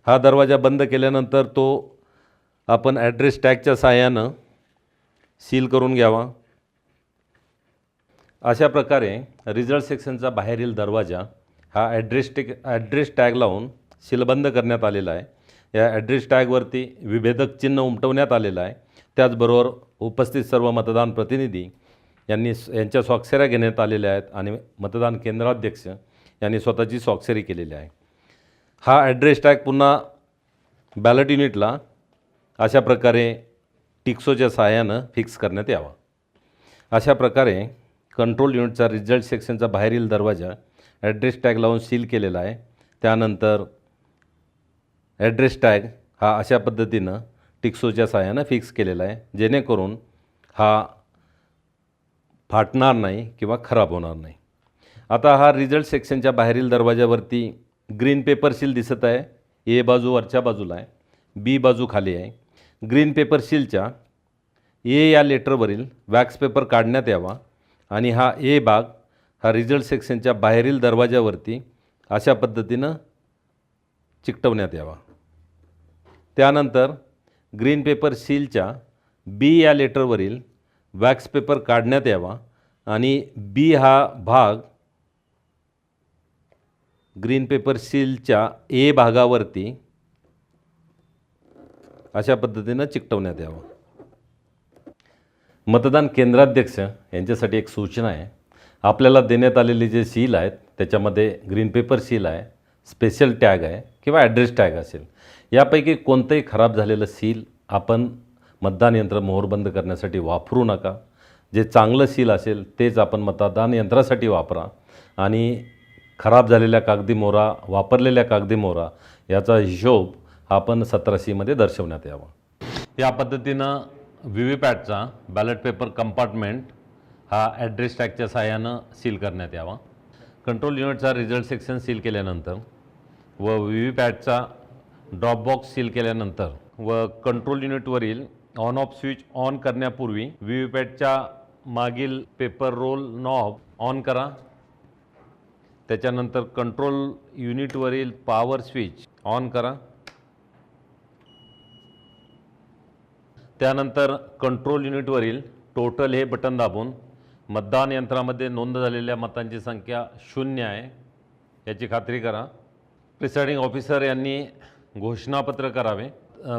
हा दरवाजा बंद केल्यानंतर तो आपण ॲड्रेस टॅगच्या सहाय्यानं सील करून घ्यावा. अशा प्रकारे रिझल्ट सेक्शनचा बाहेरील दरवाजा हा ॲड्रेस टॅग लावून सीलबंद करण्यात आलेला आहे. या ॲड्रेस टॅगवरती विभेदक चिन्ह उमटवण्यात आलेलं आहे. त्याचबरोबर उपस्थित सर्व मतदान प्रतिनिधी यांच्या स्वाक्षऱ्या घेण्यात आलेल्या आहेत आणि मतदान केंद्राध्यक्ष यांनी स्वतःची स्वाक्षरी केलेली आहे. हा ॲड्रेस टॅग पुन्हा बॅलेट युनिटला अशा प्रकारे टिक्सोच्या सहाय्यानं फिक्स करण्यात यावा. अशा प्रकारे कंट्रोल युनिटचा रिझल्ट सेक्शनचा बाहेरील दरवाजा ॲड्रेस टॅग लावून सील केलेला आहे. त्यानंतर ॲड्रेस टॅग हा अशा पद्धतीनं टिक्सोच्या सहाय्यानं फिक्स केलेला आहे जेणेकरून हा फाटणार नाही किंवा खराब होणार नाही. आता हा रिझल्ट सेक्शनच्या बाहेरील दरवाजावरती ग्रीन पेपर सील दिसत आहे. ए बाजू वरच्या बाजूला आहे, बी बाजू खाली आहे. ग्रीन पेपर सीलच्या ए या लेटरवरील वॅक्स पेपर काढण्यात यावा आणि हा ए भाग हा रिझल्ट सेक्शनच्या बाहेरील दरवाजावरती अशा पद्धतीनं चिकटवण्यात यावा. त्यानंतर ग्रीन पेपर सीलच्या बी या लेटरवरील वॅक्स पेपर काढण्यात यावा आणि बी हा भाग ग्रीन पेपर सीलच्या ए भागावरती अशा पद्धतीनं चिकटवण्यात यावं. मतदान केंद्राध्यक्ष यांच्यासाठी एक सूचना आहे. आपल्याला देण्यात आलेली जे सील आहेत त्याच्यामध्ये ग्रीन पेपर सील आहे, स्पेशल टॅग आहे किंवा ॲड्रेस टॅग असेल. यापैकी कोणतंही खराब झालेलं सील आपण मतदान यंत्र मोहरबंद करण्यासाठी वापरू नका. जे चांगलं सील असेल तेच आपण मतदान यंत्रासाठी वापरा आणि खराब झालेल्या कागदी मोहरा, वापरलेल्या कागदी मोहरा याचा हिशोब आपण 17C दर्शवण्यात यावा. या पद्धतीनं व्हीव्हीपॅटचा बॅलेट पेपर कंपार्टमेंट हा ॲड्रेस टॅगच्या सहाय्यानं सील करण्यात यावा. कंट्रोल युनिटचा रिझल्ट सेक्शन सील केल्यानंतर व व्हीव्हीपॅटचा ड्रॉप बॉक्स सील केल्यानंतर व कंट्रोल युनिटवरील ऑन ऑफ स्विच ऑन करण्यापूर्वी व्हीव्हीपॅटच्या मागील पेपर रोल नॉब ऑन करा. त्याच्यानंतर कंट्रोल युनिटवरील पॉवर स्विच ऑन करा. त्यानंतर कंट्रोल युनिटवरील टोटल हे बटन दाबून मतदान यंत्रामध्ये नोंद झालेल्या मतांची संख्या 0 आहे याची खात्री करा. प्रिसाइडिंग ऑफिसर यांनी घोषणापत्र करावे.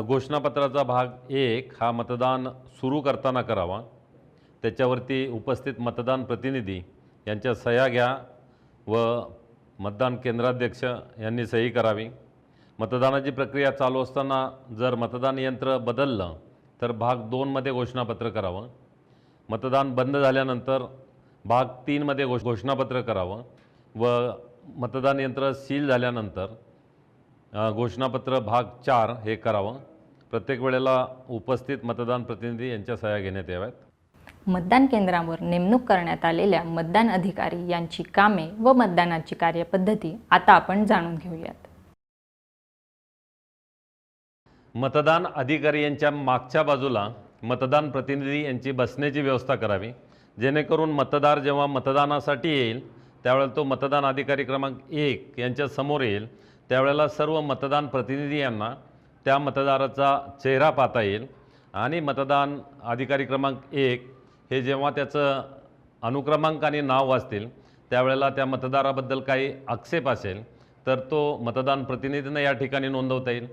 घोषणापत्राचा भाग 1 हा मतदान सुरू करताना करावा. त्याच्यावरती उपस्थित मतदान प्रतिनिधी यांच्या सह्या घ्या व मतदान केंद्राध्यक्ष यांनी सही करावी. मतदानाची प्रक्रिया चालू असताना जर मतदान यंत्र बदललं तर भाग 2 घोषणापत्र करावं. मतदान बंद झाल्यानंतर भाग 3 घोषणापत्र करावं व मतदान यंत्र सील झाल्यानंतर घोषणापत्र भाग 4 हे करावं. प्रत्येक वेळेला उपस्थित मतदान प्रतिनिधी यांच्या सह्या घेण्यात याव्यात. मतदान केंद्रावर नेमणूक करण्यात आलेल्या मतदान अधिकारी यांची कामे व मतदानाची कार्यपद्धती आता आपण जाणून घेऊयात. मतदान अधिकारी यांच्या मागच्या बाजूला मतदान प्रतिनिधी यांची बसण्याची व्यवस्था करावी जेणेकरून मतदार जेव्हा मतदानासाठी येईल त्यावेळेला तो मतदान अधिकारी क्रमांक 1 यांच्या समोर येईल त्यावेळेला सर्व मतदान प्रतिनिधी यांना त्या मतदाराचा चेहरा पाहता येईल आणि मतदान अधिकारी क्रमांक 1 हे जेव्हा त्याचं अनुक्रमांक आणि नाव वाचतील त्यावेळेला त्या मतदाराबद्दल काही आक्षेप असेल तर तो मतदान प्रतिनिधींना या ठिकाणी नोंदवता येईल.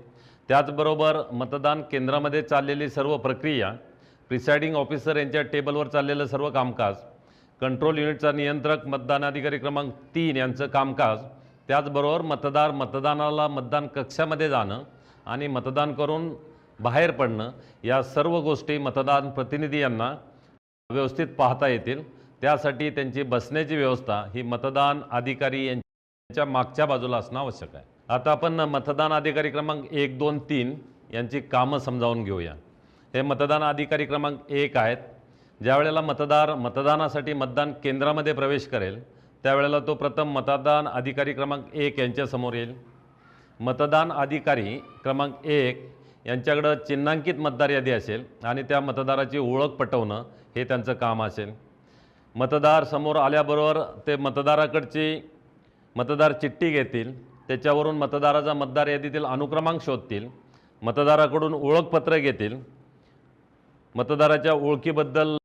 त्याचबरोबर मतदान केंद्रामध्ये चाललेली सर्व प्रक्रिया, प्रिसाइडिंग ऑफिसर यांच्या टेबलवर चाललेलं सर्व कामकाज, कंट्रोल युनिटचा नियंत्रक मतदान अधिकारी क्रमांक 3 यांचं कामकाज त्याचबरोबर मतदानाला मतदान कक्षामध्ये जाणं आणि मतदान करून बाहेर पडणं या सर्व गोष्टी मतदान प्रतिनिधी यांना व्यवस्थित पाहता येतील। त्यासाठी त्यांची बसण्याची व्यवस्था ही मतदान अधिकारी यांच्या मागच्या बाजूला असणं आवश्यक आहे। आता आपण मतदान अधिकारी क्रमांक 1, 2, 3 यांची कामं समजावून घेऊया। हे मतदान अधिकारी क्रमांक 1 आहेत। ज्या वेळेला मतदानासाठी मतदान केंद्रामध्ये प्रवेश करेल त्यावेळेला तो प्रथम मतदान अधिकारी क्रमांक 1 यांच्यासमोर येईल। मतदान अधिकारी क्रमांक 1 यांच्याकडं चिन्हांकित मतदार यादी असेल आणि त्या मतदाराची ओळख पटवणं हे त्यांचं काम असेल। मतदार समोर आल्याबरोबर ते मतदाराकडची मतदार चिठ्ठी घेतील, त्याच्यावरून मतदाराचा मतदार यादीतील अनुक्रमांक शोधतील, मतदाराकडून ओळखपत्र घेतील, मतदाराच्या ओळखीबद्दल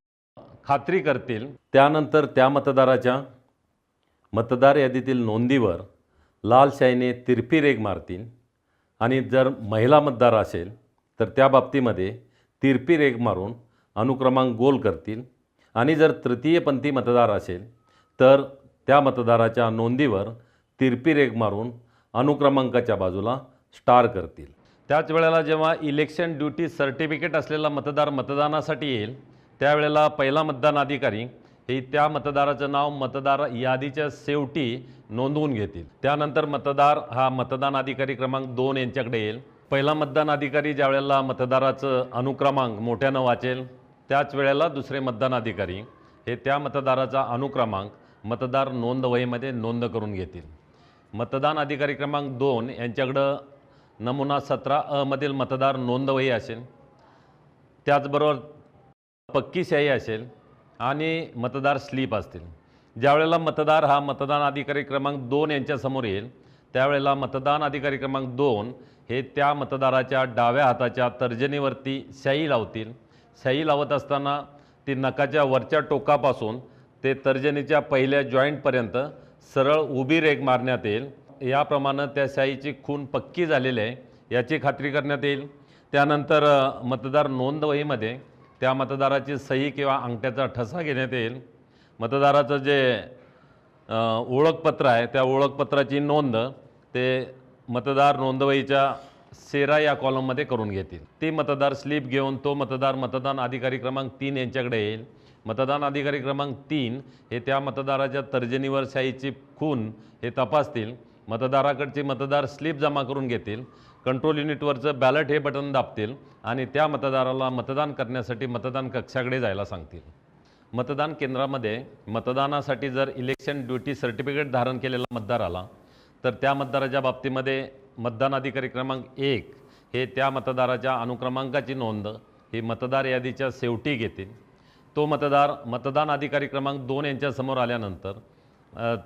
खात्री करतील, त्यानंतर त्या मतदाराच्या मतदार यादीतील नोंदीवर लाल शाईने तिरपी रेघ मारतील आणि जर महिला मतदार असेल तर त्या बाबतीमध्ये तिरपी रेघ मारून अनुक्रमांक गोल करतील आणि जर तृतीयपंथी मतदार असेल तर त्या मतदाराच्या नोंदीवर तिरपी रेघ मारून अनुक्रमांकाच्या बाजूला स्टार करतील। त्याच वेळेला जेव्हा इलेक्शन ड्युटी सर्टिफिकेट असलेला मतदार मतदानासाठी येईल त्यावेळेला पहिला मतदान अधिकारी हे त्या मतदाराचं नाव मतदार यादीच्या शेवटी नोंदवून घेतील। त्यानंतर मतदार हा मतदान अधिकारी क्रमांक 2 यांच्याकडे येईल। पहिला मतदान अधिकारी ज्या वेळेला मतदाराचं अनुक्रमांक मोठ्यानं वाचेल त्याच वेळेला दुसरे मतदान अधिकारी हे त्या मतदाराचा अनुक्रमांक मतदार नोंदवहीमध्ये नोंद करून घेतील। मतदान अधिकारी क्रमांक 2 यांच्याकडं नमुना 17 मधील मतदार नोंदवही असेल, त्याचबरोबर पक्की शाई असेल आणि मतदार स्लिप असतील। ज्यावेळेला मतदार हा मतदान अधिकारी क्रमांक 2 यांच्यासमोर येईल त्यावेळेला मतदान अधिकारी क्रमांक 2 हे त्या मतदाराच्या डाव्या हाताच्या तर्जनीवरती शाई लावतील। शाई लावत असताना ती नखाच्या वरच्या टोकापासून ते तर्जनीच्या पहिल्या जॉईंटपर्यंत सरळ उभी रेघ मारण्यात येईल। याप्रमाणे त्या शाईची खूण पक्की झालेली आहे याची खात्री करण्यात येईल। त्यानंतर मतदार नोंदवहीमध्ये त्या मतदाराची सही किंवा अंगठ्याचा ठसा घेण्यात येईल। मतदाराचं जे ओळखपत्र आहे त्या ओळखपत्राची नोंद ते मतदार नोंदवहीच्या 13 या कॉलममध्ये करून घेतील। ती मतदार स्लिप घेऊन तो मतदार मतदान अधिकारी क्रमांक 3 यांच्याकडे येईल। मतदान अधिकारी क्रमांक 3 हे त्या मतदाराच्या तर्जनीवर शाईची खूण हे तपासतील, मतदाराकडची मतदार स्लिप जमा करून घेतील, कंट्रोल युनिटवरचं बॅलट हे बटन दाबतील आणि त्या मतदाराला मतदान करण्यासाठी मतदान कक्षाकडे जायला सांगतील। मतदान केंद्रामध्ये मतदानासाठी जर इलेक्शन ड्युटी सर्टिफिकेट धारण केलेला मतदार आला तर त्या मतदाराच्या बाबतीमध्ये मतदान अधिकारी क्रमांक 1 हे त्या मतदाराच्या अनुक्रमांकाची नोंद ही मतदार यादीच्या शेवटी घेतील। तो मतदार मतदान अधिकारी क्रमांक 2 यांच्यासमोर आल्यानंतर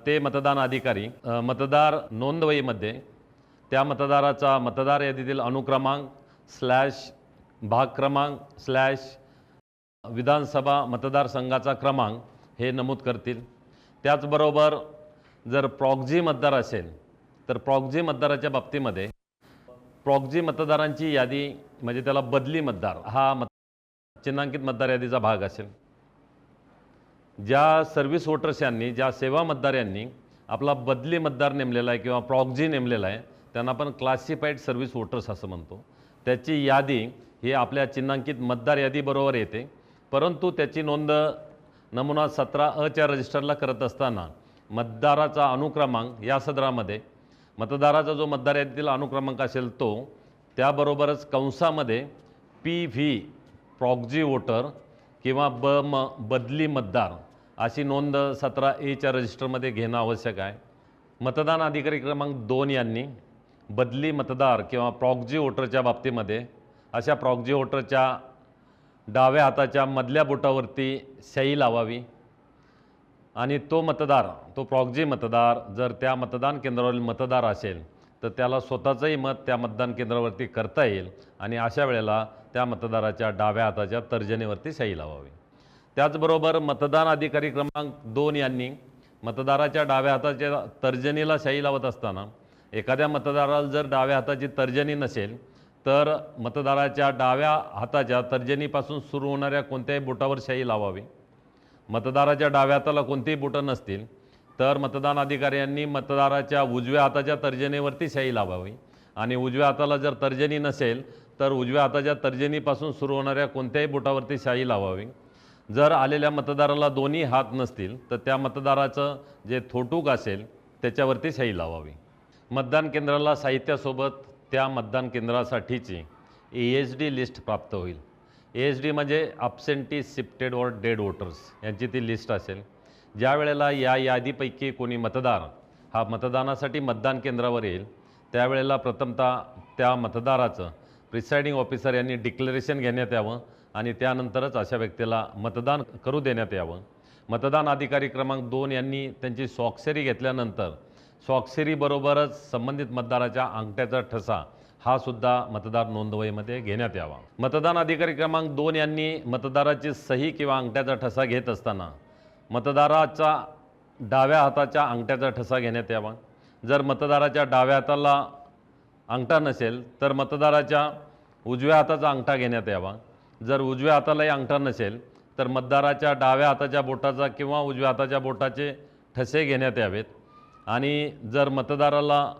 ते मतदान अधिकारी मतदार नोंदवहीमध्ये त्या मतदाराचा मतदार यादीतील अनुक्रमांक भाग क्रमांक विधानसभा मतदारसंघाचा क्रमांक हे नमूद करतील। त्याचबरोबर जर प्रॉक्झी मतदार असेल तर प्रॉक्झी मतदाराच्या बाबतीमध्ये प्रॉक्झी मतदारांची यादी म्हणजे त्याला बदली मतदार हा चिन्हांकित मतदार यादीचा भाग असेल। ज्या सर्व्हिस वोटर्स यांनी ज्या सेवा मतदार यांनी आपला बदली मतदार नेमलेला आहे किंवा प्रॉक्झी नेमलेला आहे त्यांना आपण क्लासिफाईड सर्व्हिस वोटर्स असं म्हणतो, त्याची यादी ही आपल्या चिन्हांकित मतदार यादीबरोबर येते, परंतु त्याची नोंद नमुना 17 रजिस्टरला करत असताना मतदाराचा अनुक्रमांक या सदरामध्ये मतदाराचा जो मतदार यादीतील अनुक्रमांक असेल तो त्याबरोबरच कंसामध्ये PV प्रॉक्झी वोटर किंवा बदली मतदार अशी नोंद 17A रजिस्टरमध्ये घेणं आवश्यक आहे। मतदान अधिकारी क्रमांक 2 यांनी बदली मतदार किंवा प्रॉक्झी वोटरच्या बाबतीमध्ये अशा प्रॉक्झी वोटरच्या डाव्या हाताच्या मधल्या बोटावरती शाई लावावी आणि तो प्रॉक्झी मतदार जर त्या मतदान केंद्रावरील मतदार असेल तर त्याला स्वतःचंही मत त्या मतदान केंद्रावरती करता येईल आणि अशा वेळेला त्या मतदाराच्या डाव्या हाताच्या तर्जनीवरती शाई लावावी। त्याचबरोबर मतदान अधिकारी क्रमांक 2 यांनी मतदाराच्या डाव्या हाताच्या तर्जनीला शाई लावत असताना एखाद्या मतदाराला जर डाव्या हाताची तर्जनी नसेल तर मतदाराच्या डाव्या हाताच्या तर्जनीपासून सुरू होणाऱ्या कोणत्याही बोटावर शाई लावावी। मतदाराच्या डाव्या हाताला कोणतीही बोटं नसतील तर मतदान अधिकाऱ्यांनी मतदाराच्या उजव्या हाताच्या तर्जनीवरती शाई लावावी आणि उजव्या हाताला जर तर्जनी नसेल तर उजव्या हाताच्या तर्जनीपासून सुरू होणाऱ्या कोणत्याही बोटावरती शाई लावावी. जर आलेल्या मतदाराला दोन्ही हात नसतील तर त्या मतदाराचं जे थोटूक असेल त्याच्यावरती शाई लावावी. मतदान केंद्राला साहित्यासोबत त्या मतदान केंद्रासाठीची ASD लिस्ट प्राप्त होईल. ASD म्हणजे ॲब्सेंटी शिफ्टेड और डेड वोटर्स यांची ती लिस्ट असेल. ज्या वेळेला या यादीपैकी कोणी मतदार हा मतदानासाठी मतदान केंद्रावर येईल त्यावेळेला प्रथमतः त्या मतदाराचं प्रिसाइडिंग ऑफिसर यांनी डिक्लेरेशन घेण्यात यावं आणि त्यानंतरच अशा व्यक्तीला मतदान करू देण्यात यावं. मतदान अधिकारी क्रमांक 2 यांनी त्यांची स्वाक्षरी घेतल्यानंतर स्वाक्षरीबरोबरच संबंधित मतदाराच्या अंगठ्याचा ठसा हा सुद्धा मतदार नोंदवहीमध्ये घेण्यात यावा. मतदान अधिकारी क्रमांक 2 यांनी मतदाराची सही किंवा अंगठ्याचा ठसा घेत असताना मतदाराचा डाव्या हाताच्या अंगठ्याचा ठसा घेण्यात यावा. जर मतदाराच्या डाव्या हाताला अंगठा नसेल तर मतदाराच्या उजव्या हाताचा अंगठा घेण्यात यावा. जर उजव्या हातालाही अंगठा नसेल तर मतदाराच्या डाव्या हाताच्या बोटाचा किंवा उजव्या हाताच्या बोटाचे ठसे घेण्यात यावेत. आणि जर मतदाराला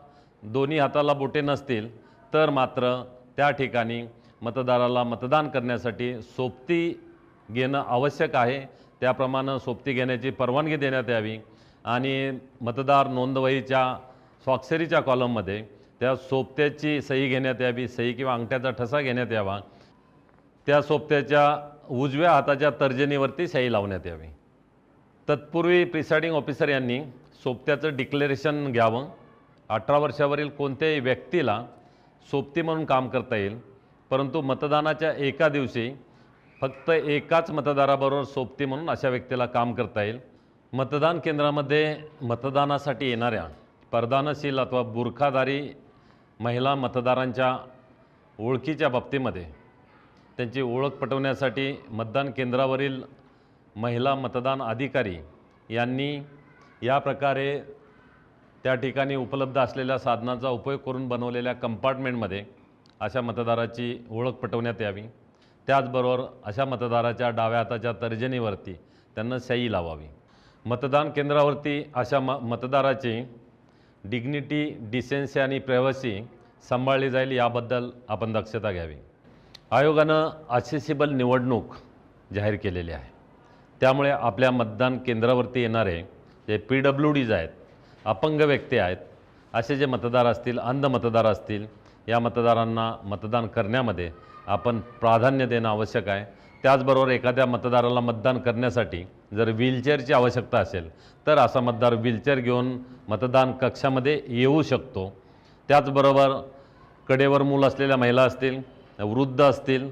दोन्ही हाताला बोटे नसतील तर मात्र त्या ठिकाणी मतदाराला मतदान करण्यासाठी सोबती घेणं आवश्यक आहे. त्याप्रमाणे सोबती घेण्याची परवानगी देण्यात यावी आणि मतदार नोंदवहीच्या स्वाक्षरीच्या कॉलममध्ये त्या सोबत्याची सही घेण्यात यावी. सही किंवा अंगठ्याचा ठसा घेण्यात यावा. त्या सोबत्याच्या उजव्या हाताच्या तर्जनीवरती सही लावण्यात यावी. तत्पूर्वी प्रिसाइडिंग ऑफिसर यांनी सोबत्याचं डिक्लेरेशन घ्यावं. 18 वर्षावरील कोणत्याही व्यक्तीला सोबती म्हणून काम करता येईल, परंतु मतदानाच्या एका दिवशी फक्त एकाच मतदाराबरोबर सोबती म्हणून अशा व्यक्तीला काम करता येईल. मतदान केंद्रामध्ये मतदानासाठी येणाऱ्या परदानशील अथवा बुरखाधारी महिला मतदारांच्या ओळखीच्या बाबतीमध्ये त्यांची ओळख पटवण्यासाठी मतदान केंद्रावरील महिला मतदान अधिकारी यांनी या प्रकारे त्या ठिकाणी उपलब्ध असलेल्या साधनांचा उपयोग करून बनवलेल्या कंपार्टमेंटमध्ये अशा मतदाराची ओळख पटवण्यात यावी. त्याचबरोबर अशा मतदाराच्या डाव्या हाताच्या तर्जनीवरती त्यांना सही लावावी. मतदान केंद्रावरती अशा मतदाराची डिग्निटी, डिसेन्सी आणि प्रायव्हसी सांभाळली जाईल याबद्दल आपण दक्षता घ्यावी. आयोगानं ॲक्सेसिबल निवडणूक जाहीर केलेली आहे. त्यामुळे आपल्या मतदान केंद्रावरती येणारे जे PWDs आहेत, अपंग व्यक्ती आहेत, असे जे मतदार असतील, अंध मतदार असतील, या मतदारांना मतदान करण्यामध्ये आपण प्राधान्य देणं आवश्यक आहे. त्याचबरोबर एखाद्या मतदाराला मतदान करण्यासाठी जर व्हीलचेअरची आवश्यकता असेल तर असा मतदार व्हीलचेअर घेऊन मतदान कक्षामध्ये येऊ शकतो. त्याचबरोबर कडेवर मूल असलेल्या महिला असतील, वृद्ध असतील,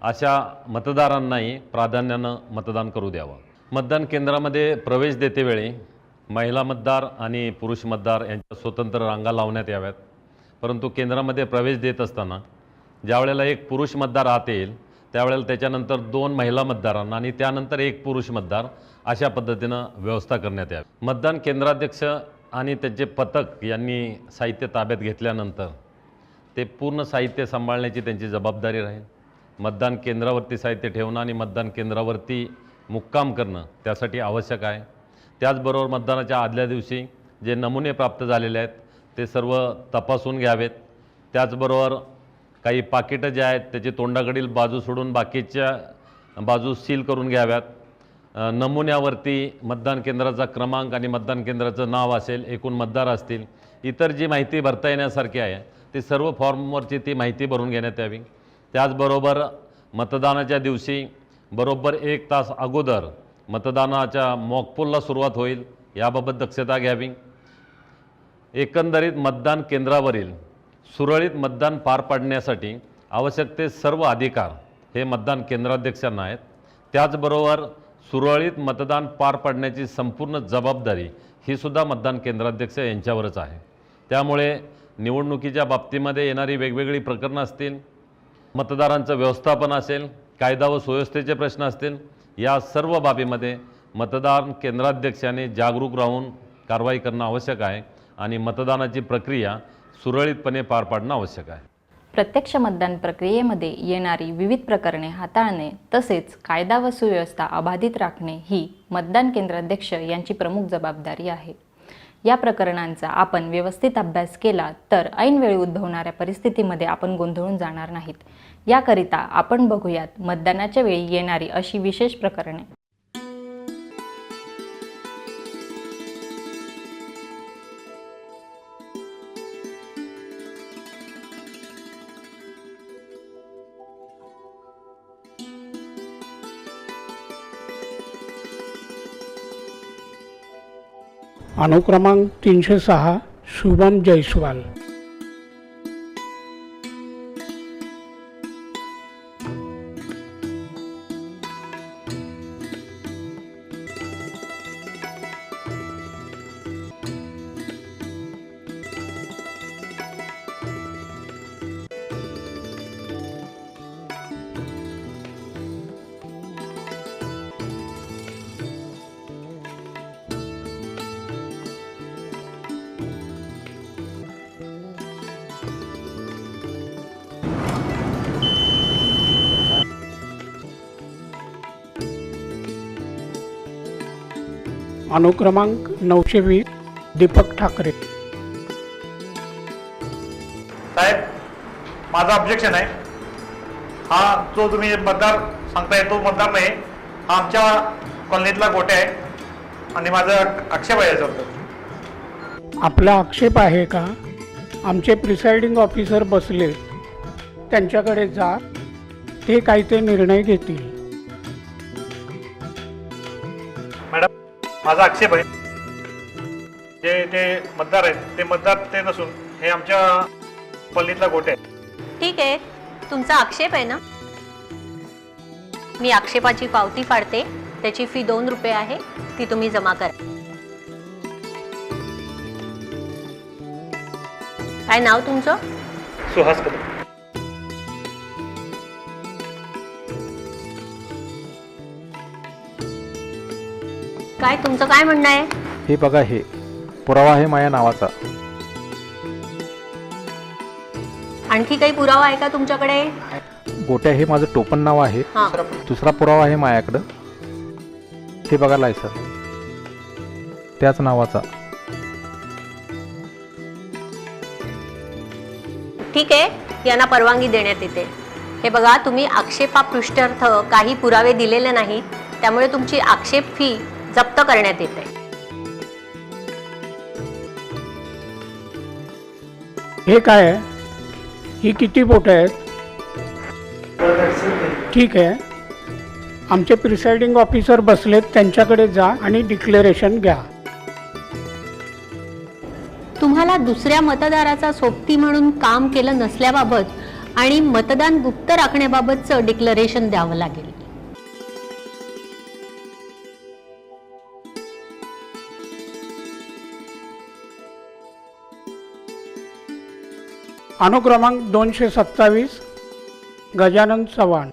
अशा मतदारांनाही प्राधान्यानं मतदान करू द्यावं. मतदान केंद्रामध्ये प्रवेश देतेवेळी महिला मतदार आणि पुरुष मतदार यांच्या स्वतंत्र रांगा लावण्यात याव्यात. परंतु केंद्रामध्ये प्रवेश देत असताना ज्यावेळेला एक पुरुष मतदार आत येईल त्यावेळेला त्याच्यानंतर 2 महिला मतदारांना आणि त्यानंतर 1 पुरुष मतदार अशा पद्धतीनं व्यवस्था करण्यात यावी. मतदान केंद्राध्यक्ष आणि त्यांचे पथक यांनी साहित्य ताब्यात घेतल्यानंतर ते पूर्ण साहित्य सांभाळण्याची त्यांची जबाबदारी राहील. मतदान केंद्रावरती साहित्य ठेवणं आणि मतदान केंद्रावरती मुक्काम करणं त्यासाठी आवश्यक आहे. त्याचबरोबर मतदानाच्या आदल्या दिवशी जे नमुने प्राप्त झालेले आहेत ते सर्व तपासून घ्यावेत. त्याचबरोबर काही पाकिटं जे आहेत त्याची तोंडाकडील बाजू सोडून बाकीच्या बाजू सील करून घ्याव्यात. नमुन्यावरती मतदान केंद्राचा क्रमांक आणि मतदान केंद्राचं नाव असेल, एकूण मतदार असतील, इतर जी माहिती भरता येण्यासारखी आहे ती सर्व फॉर्मवरची ती माहिती भरून घेण्यात यावी. त्याचबरोबर मतदानाच्या दिवशी बरोबर 1 तास अगोदर मतदानाच्या मॉकपोलला सुरुवात होईल याबाबत दक्षता घ्यावी. एकंदरीत मतदान केंद्रावरील सुरळीत मतदान पार पाडण्यासाठी आवश्यक ते सर्व अधिकार हे मतदान केंद्राध्यक्षांना आहेत. त्याचबरोबर सुरळीत मतदान पार पाडण्याची संपूर्ण जबाबदारी ही सुद्धा मतदान केंद्राध्यक्ष यांच्यावरच आहे. त्यामुळे निवडणुकीच्या बाबतीमध्ये येणारी वेगवेगळी प्रकरणं असतील, मतदारांचं व्यवस्थापन असेल, कायदा व सुव्यवस्थेचे प्रश्न असतील, या सर्व बाबीमध्ये मतदान केंद्राध्यक्षाने जागरूक राहून कारवाई करणं आवश्यक आहे आणि मतदानाची प्रक्रिया सुरळीतपणे पार पाडणं आवश्यक आहे. प्रत्यक्ष मतदान प्रक्रियेमध्ये येणारी विविध प्रकरणे हाताळणे तसेच कायदा व सुव्यवस्था अबाधित राखणे ही मतदान केंद्राध्यक्ष यांची प्रमुख जबाबदारी आहे. या प्रकरणांचा आपण व्यवस्थित अभ्यास केला तर ऐनवेळी उद्भवणाऱ्या परिस्थितीमध्ये आपण गोंधळून जाणार नाहीत. याकरिता आपण बघूयात मतदानाच्या वेळी येणारी अशी विशेष प्रकरणे. अनुक्रमांक 306 शुभम जयस्वाल. अनुक्रमांक 920 दीपक ठाकरे. साहेब, माझं ऑब्जेक्शन आहे. हा जो तुम्ही मतदार सांगताय तो मतदार नाही, हा आमच्या कॉलनीतला गोट्या आहे आणि माझा आक्षेप आहे याच्याबद्दल. आपला आक्षेप आहे का? आमचे प्रिसाइडिंग ऑफिसर बसले, त्यांच्याकडे जा, ते काय ते निर्णय घेतील. मॅडम, माझा आक्षेप आहे, जे ते मतदार आहेत ते मतदार ते नसून हे आमच्या कॉलनीतला गोट्या आहे. ठीक आहे, तुमचा आक्षेप आहे ना. मी आक्षेपाची पावती फाडते, त्याची फी 2 रुपये आहे, ती तुम्ही जमा करा. काय नाव तुमचं? सुहास कदम. काय तुमचं काय म्हणणं आहे? हे बघा, हे पुरावा आहे माझ्या नावाचा. आणखी काही पुरावा आहे का तुमच्याकडे? गोट्या हे माझं टोपण नाव आहे. हां, दुसरा पुरावा आहे माझ्याकडं. हे बघा लायसन, त्याच नावाचा. ठीक आहे, यांना परवानगी देण्यात येते. हे बघा, तुम्ही आक्षेपापृष्ठार्थ काही पुरावे दिलेले नाहीत, त्यामुळे तुमची आक्षेप फी जप्त करण्यात येते. हे काय आहे? ही किती बोट आहेत? ठीक आहे, आमचे प्रिसाइडिंग ऑफिसर बसलेत, त्यांच्याकडे जा आणि डिक्लेरेशन घ्या. तुम्हाला दुसऱ्या मतदाराचा सोबती म्हणून काम केलं नसल्याबाबत आणि मतदान गुप्त राखण्याबाबतचं डिक्लेरेशन द्यावं लागेल. अनुक्रमांक 227 गजानन चव्हाण.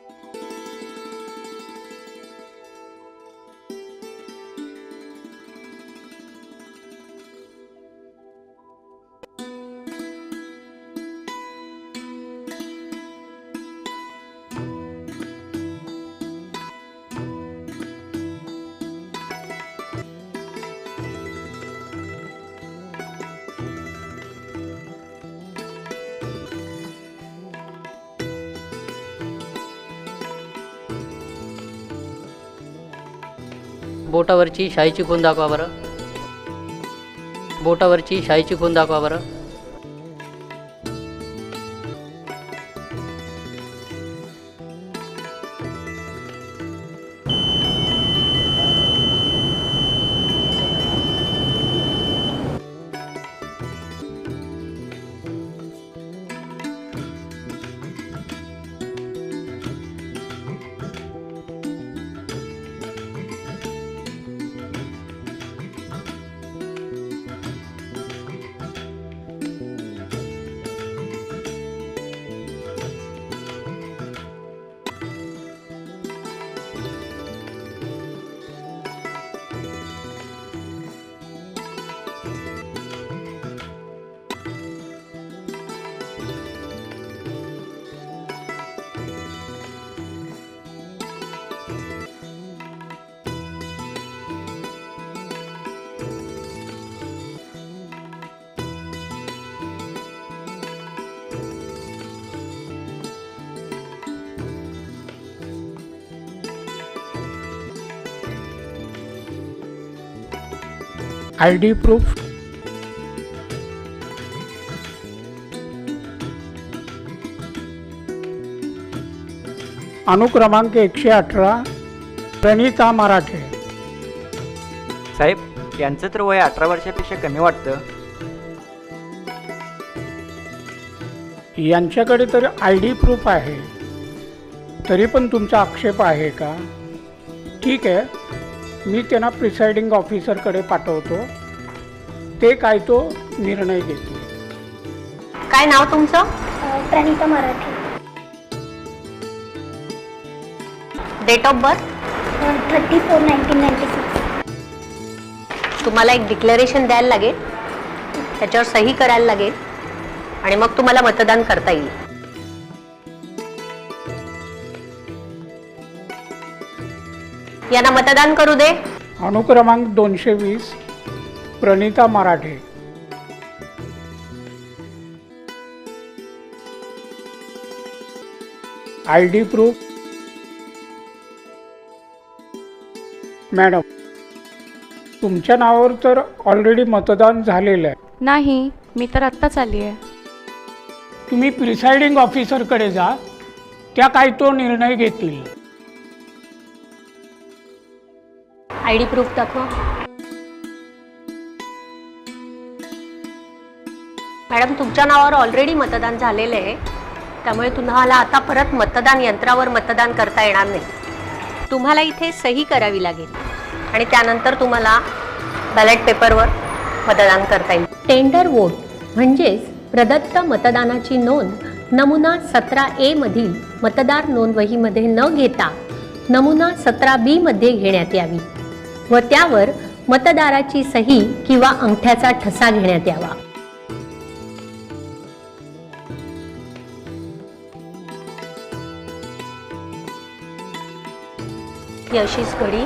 बोटावरची शाईची खूण दाखवा बरं. बोटावरची शाईची खूण दाखवा बरं. आय डी प्रूफ, अनुक्रमांक 118 प्रणिता मराठे. साहेब यांचं तर वय 18 वर्षापेक्षा कमी वाटतं. यांच्याकडे तर आय डी प्रूफ आहे, तरी पण तुमचा आक्षेप आहे का? ठीक आहे, मी त्यांना प्रिसाइडिंग ऑफिसरकडे पाठवतो, ते काय तो निर्णय घेतील. काय नाव तुमचं? Pranita Marathe. Date of birth? 34/1996. तुम्हाला एक डिक्लेरेशन द्यायला लागेल, त्याच्यावर सही करायला लागेल आणि मग तुम्हाला मतदान करता येईल. यांना मतदान करू दे. अनुक्रमांक 220 प्रणिता मराठे. आय डी प्रूफ, मॅडम तुमच्या नावावर तर ऑलरेडी मतदान झालेलं आहे. नाही, मी तर आत्ताच आली आहे. तुम्ही प्रिसाइडिंग ऑफिसरकडे जा, त्या काय तो निर्णय घेतील. आय डी प्रूफ दाखवा. मॅडम तुमच्या नावावर ऑलरेडी मतदान झालेलं आहे, त्यामुळे तुम्हाला आता परत मतदान यंत्रावर मतदान करता येणार नाही. तुम्हाला इथे सही करावी लागेल आणि त्यानंतर तुम्हाला बॅलेट पेपरवर मतदान करता येईल. टेंडर वोट म्हणजेच प्रदत्त मतदानाची नोंद नमुना 17A मधील मतदार नोंदवहीमध्ये न घेता नमुना 17B मध्ये घेण्यात यावी व त्यावर मतदाराची सही किंवा अंगठ्याचा ठसा घेण्यात यावा. ही अशीच घडी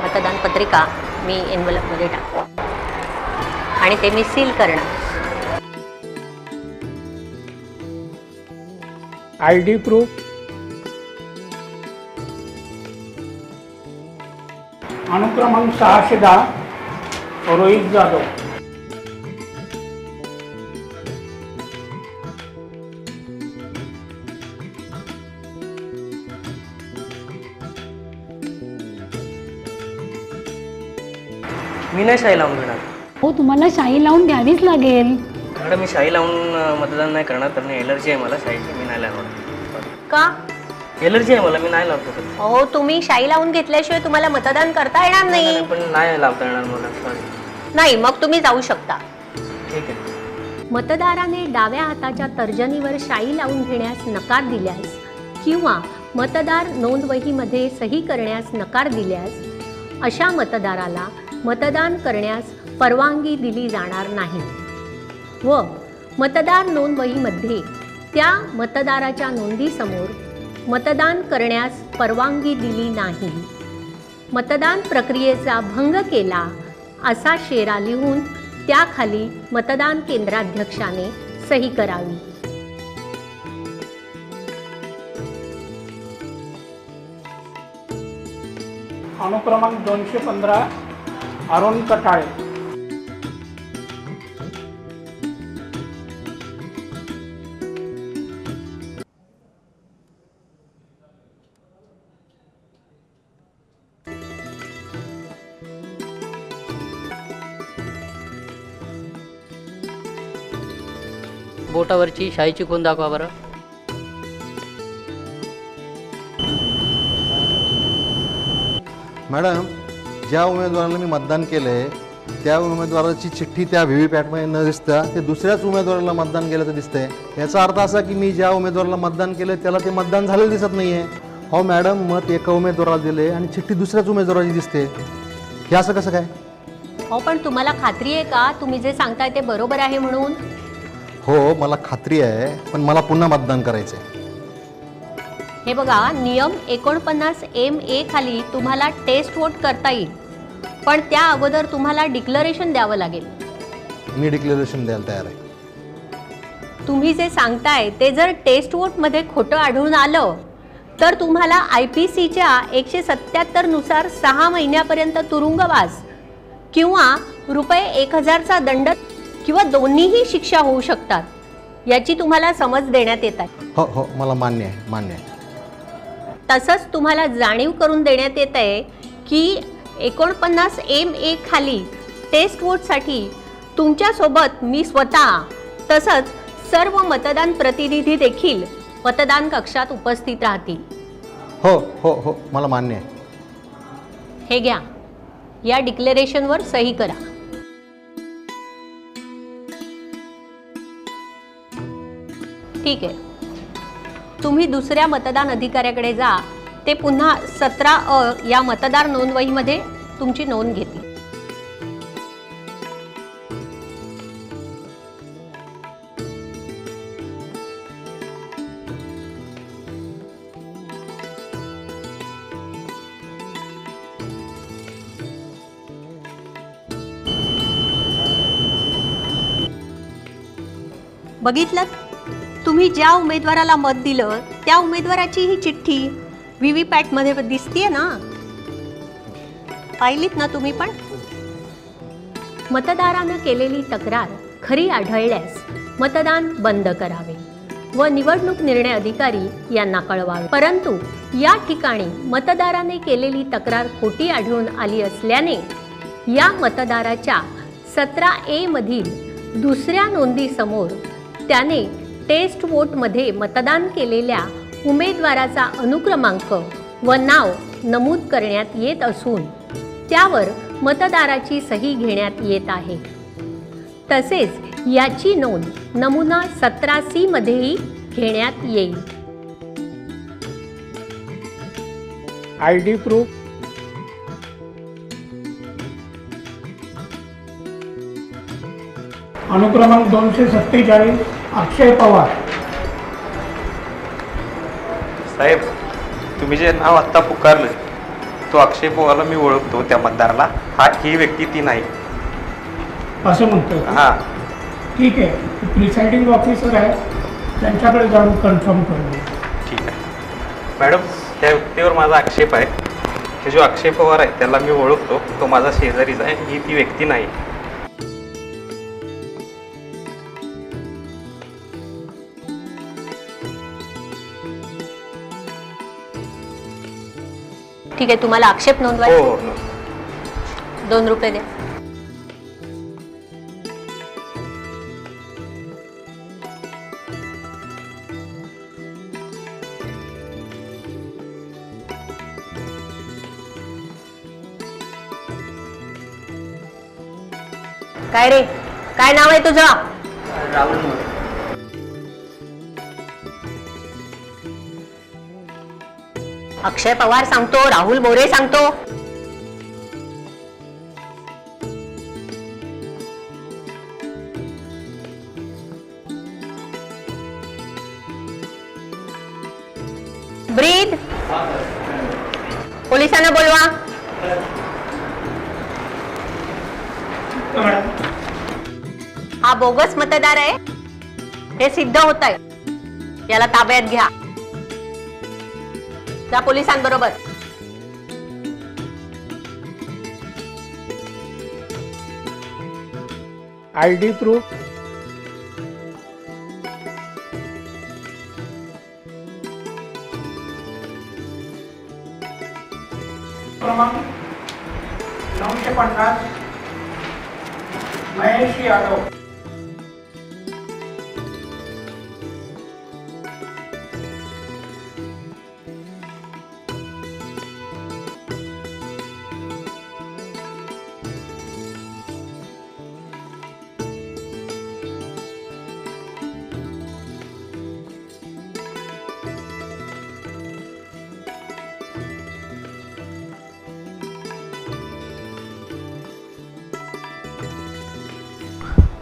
मतदान पत्रिका मी एन्व्हलपमध्ये टाकतो आणि ते मी सील करणार. आय डी प्रूफ, अनुक्रमांक 610 रोहित जाधव. मी नाही शाही लावून घेणार. हो, तुम्हाला शाई लावून द्यावीच लागेल. मॅडम मी शाही लावून मतदान नाही करणार, कारण एलर्जी आहे मला शाहीची. मी नाही लावणार. का? एलर्जी आहे मला, मी नाही लावतो. हो, तुम्ही शाई लावून घेतल्याशिवाय तुम्हाला मतदान करता येणार नाही. पण नाही लावता येणार मला, सॉरी. नाही, मग तुम्ही जाऊ शकता. ठीक आहे. मतदाराने डाव्या हाताच्या तर्जनीवर शाई लावून घेण्यास नकार दिल्यास किंवा मतदार नोंदवहीमध्ये सही करण्यास नकार दिल्यास अशा मतदाराला मतदान करण्यास परवानगी दिली जाणार नाही व मतदार नोंदवहीमध्ये त्या मतदाराच्या नोंदीसमोर मतदान करण्यास परवानगी दिली नाही, मतदान प्रक्रियेचा भंग केला असा शेरा लिहून त्याखाली मतदान केंद्राध्यक्षाने सही करावी. अनुक्रमांक 215 अरुण कठाळे. बोटावरची शाईची खूण दाखवा बरं. मॅडम, ज्या उमेदवाराला मी मतदान केलं आहे त्या उमेदवाराची चिठ्ठी त्या व्ही व्ही पॅटमध्ये न दिसता ते दुसऱ्याच उमेदवाराला मतदान केल्याचं दिसतंय. याचा अर्थ असा की मी ज्या उमेदवाराला मतदान केलं त्याला ते मतदान झालेलं दिसत नाही आहे. हो मॅडम, मत एका उमेदवाराला दिले आणि चिठ्ठी दुसऱ्याच उमेदवाराची दिसते. हे असं कसं काय? हो, पण तुम्हाला खात्री आहे का तुम्ही जे सांगताय ते बरोबर आहे म्हणून? हो, मला खात्री आहे, पण मला पुन्हा मतदान करायचं आहे. हे बघा, नियम 49MA खाली तुम्हाला टेस्ट वोट करता येईल, पण त्या अगोदर तुम्हाला डिक्लरेशन द्यावं लागेल. मी डिक्लेरेशन द्यायला तयार आहे. तुम्ही जे सांगताय ते जर टेस्ट वोटमध्ये खोटं आढळून आलं तर तुम्हाला IPCच्या 177 नुसार 6 महिन्यापर्यंत तुरुंगवास किंवा ₹1000चा दंड किंवा दोन्हीही शिक्षा होऊ शकतात याची तुम्हाला समज देण्यात येत आहे. हो हो, मला मान्य आहे. तसंच तुम्हाला जाणीव करून देण्यात येत आहे की 49 MA खाली टेस्ट वोटसाठी तुमच्यासोबत मी स्वतः तसंच सर्व मतदान प्रतिनिधी देखील मतदान कक्षात उपस्थित राहतील. हो हो हो, मला मान्य आहे. हे घ्या, या डिक्लेरेशनवर सही करा. ठीक आहे, तुम्ही दुसऱ्या मतदान अधिकाऱ्याकडे जा. ते पुन्हा 17A या मतदार नोंदवहीमध्ये तुमची नोंद घेतील. बघितलं, तुम्ही ज्या उमेदवाराला मत दिलं त्या उमेदवाराची ही चिठ्ठी VVPAT मध्ये दिसतीये ना? पाहिलीत ना तुम्ही पण? मतदारानं केलेली तक्रार खरी आढळल्यास मतदान बंद करावे व निवडणूक निर्णय अधिकारी यांना कळवावे. परंतु या ठिकाणी मतदाराने केलेली तक्रार खोटी आढळून आली असल्याने या मतदाराच्या 17A मधील दुसऱ्या नोंदीसमोर त्याने टेस्ट वोटमध्ये मतदान केलेल्या उमेदवाराचा अनुक्रमांक व नाव नमूद करण्यात येत असून त्यावर मतदाराची सही घेण्यात येत आहे. तसेच याची नोंद नमुना 17C मध्येही घेण्यात येईल. ID प्रूफ, अनुक्रमांक 247 अक्षय पवार. साहेब, तुम्ही जे नाव आत्ता पुकारलं तो अक्षय पवारला मी ओळखतो. त्या मतदाराला ही व्यक्ती ती नाही. असं म्हणतोय का? हां, ठीक आहे, प्रिसाइडिंग ऑफिसर आहे, त्यांच्याकडे जाऊन कन्फर्म करू. ठीक आहे मॅडम, त्या व्यक्तीवर माझा आक्षेप आहे. हे जो अक्षय पवार आहे त्याला मी ओळखतो, तो माझा शेजारीच आहे. ही ती व्यक्ती नाही. ठीक आहे, तुम्हाला आक्षेप हो नोंदवायचा हो. 2 रुपये द्या. काय रे, काय नाव आहे तुझं? राहुल मोरे. अक्षय पवार सांगतो, राहुल मोरे सांगतो. ब्रीद, पोलिसांना बोलवा. हा बोगस मतदार आहे हे सिद्ध होत आहे. याला ताब्यात घ्या. त्या पोलिसांबरोबर. ID प्रूफ, क्रमांक 950 महेश यादव.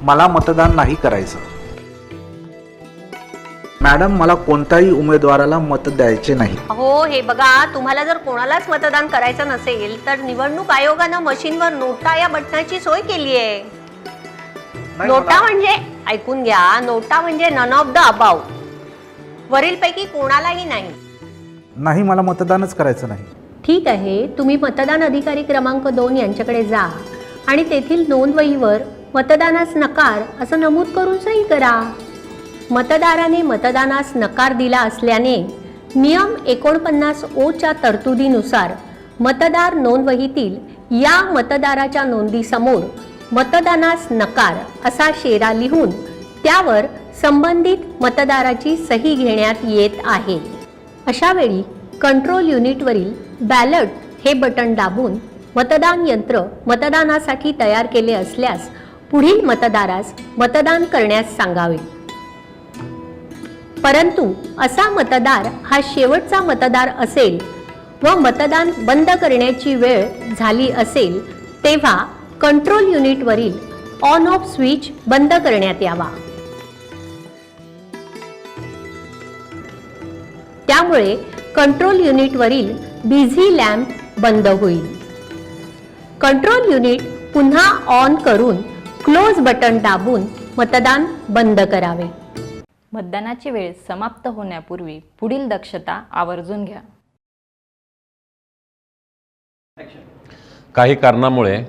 मला मतदान नाही करायचं. मॅडम, मला कोणत्याही उमेदवाराला मत द्यायचे नाही. हो, हे बघा, तुम्हाला जर कोणालाच मतदान करायचं नसेल तर निवडणूक आयोगानं मशीनवर नोटा या बटनाची सोय केली आहे. नोटा म्हणजे ऐकून घ्या, नोटा म्हणजे नन ऑफ द अबाव. वरीलपैकी कोणालाही नाही. नाही, मला मतदानच करायचं नाही. ठीक आहे, तुम्ही मतदान अधिकारी क्रमांक 2 यांच्याकडे जा आणि तेथील नोंदवहीवर मतदानास नकार असं नमूद करून सही करा. मतदाराने मतदानास नकार दिला असल्याने नियम 49(ओ)च्या तरतुदीनुसार मतदार नोंदवहीतील या मतदाराच्या नोंदीसमोर मतदानास नकार असा शेरा लिहून त्यावर संबंधित मतदाराची सही घेण्यात येत आहे. अशा वेळी कंट्रोल युनिटवरील बॅलट हे बटन दाबून मतदान यंत्र मतदानासाठी तयार केले असल्यास पुढील मतदारास मतदान करण्यास सांगावे. परंतु असा मतदार हा शेवटचा मतदार असेल व मतदान बंद करण्याची वेळ झाली असेल तेव्हा कंट्रोल युनिटवरील ऑन ऑफ स्विच बंद करण्यात यावा. त्यामुळे कंट्रोल युनिटवरील बिझी लॅम्प बंद होईल. कंट्रोल युनिट पुन्हा ऑन करून क्लोज बटन दाबून मतदान बंद करावे. मतदानाची वेळ समाप्त होण्यापूर्वी पुढील दक्षता आवर्जून घ्या. काही कारणामुळे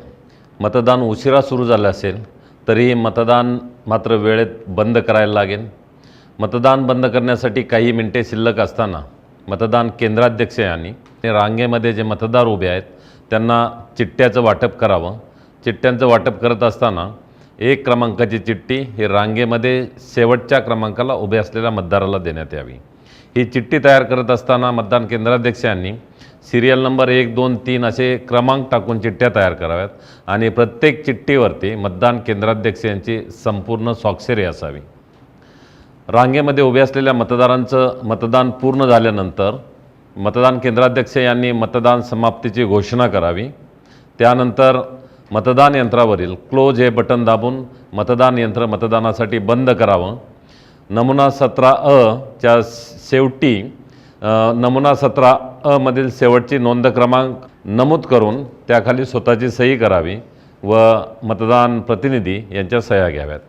मतदान उशिरा सुरू झालं असेल तरी मतदान मात्र वेळेत बंद करायला लागेल. मतदान बंद करण्यासाठी काही मिनिटे शिल्लक असताना मतदान केंद्राध्यक्ष यांनी रांगेमध्ये जे मतदार उभे आहेत त्यांना चिठ्ठ्याचं वाटप करावं. चिठ्ठ्यांचं वाटप करत असताना 1 क्रमांकाची चिठ्ठी ही रांगेमध्ये शेवटच्या क्रमांकाला उभे असलेल्या मतदाराला देण्यात यावी. ही चिठ्ठी तयार करत असताना मतदान केंद्राध्यक्षांनी सिरियल नंबर 1, 2, 3 असे क्रमांक टाकून चिठ्ठ्या तयार कराव्यात आणि प्रत्येक चिठ्ठीवरती मतदान केंद्राध्यक्ष यांची संपूर्ण स्वाक्षरी असावी. रांगेमध्ये उभे असलेल्या मतदारांचं मतदान पूर्ण झाल्यानंतर मतदान केंद्राध्यक्ष यांनी मतदान समाप्तीची घोषणा करावी. त्यानंतर मतदान यंत्रावरील क्लोज हे बटन दाबून मतदान यंत्र मतदानासाठी बंद करावं. नमुना 17(अ)च्या शेवटी नमुना 17(अ) मधील शेवटची नोंद क्रमांक नमूद करून त्याखाली स्वतःची सही करावी व मतदान प्रतिनिधी यांच्या सह्या घ्याव्यात.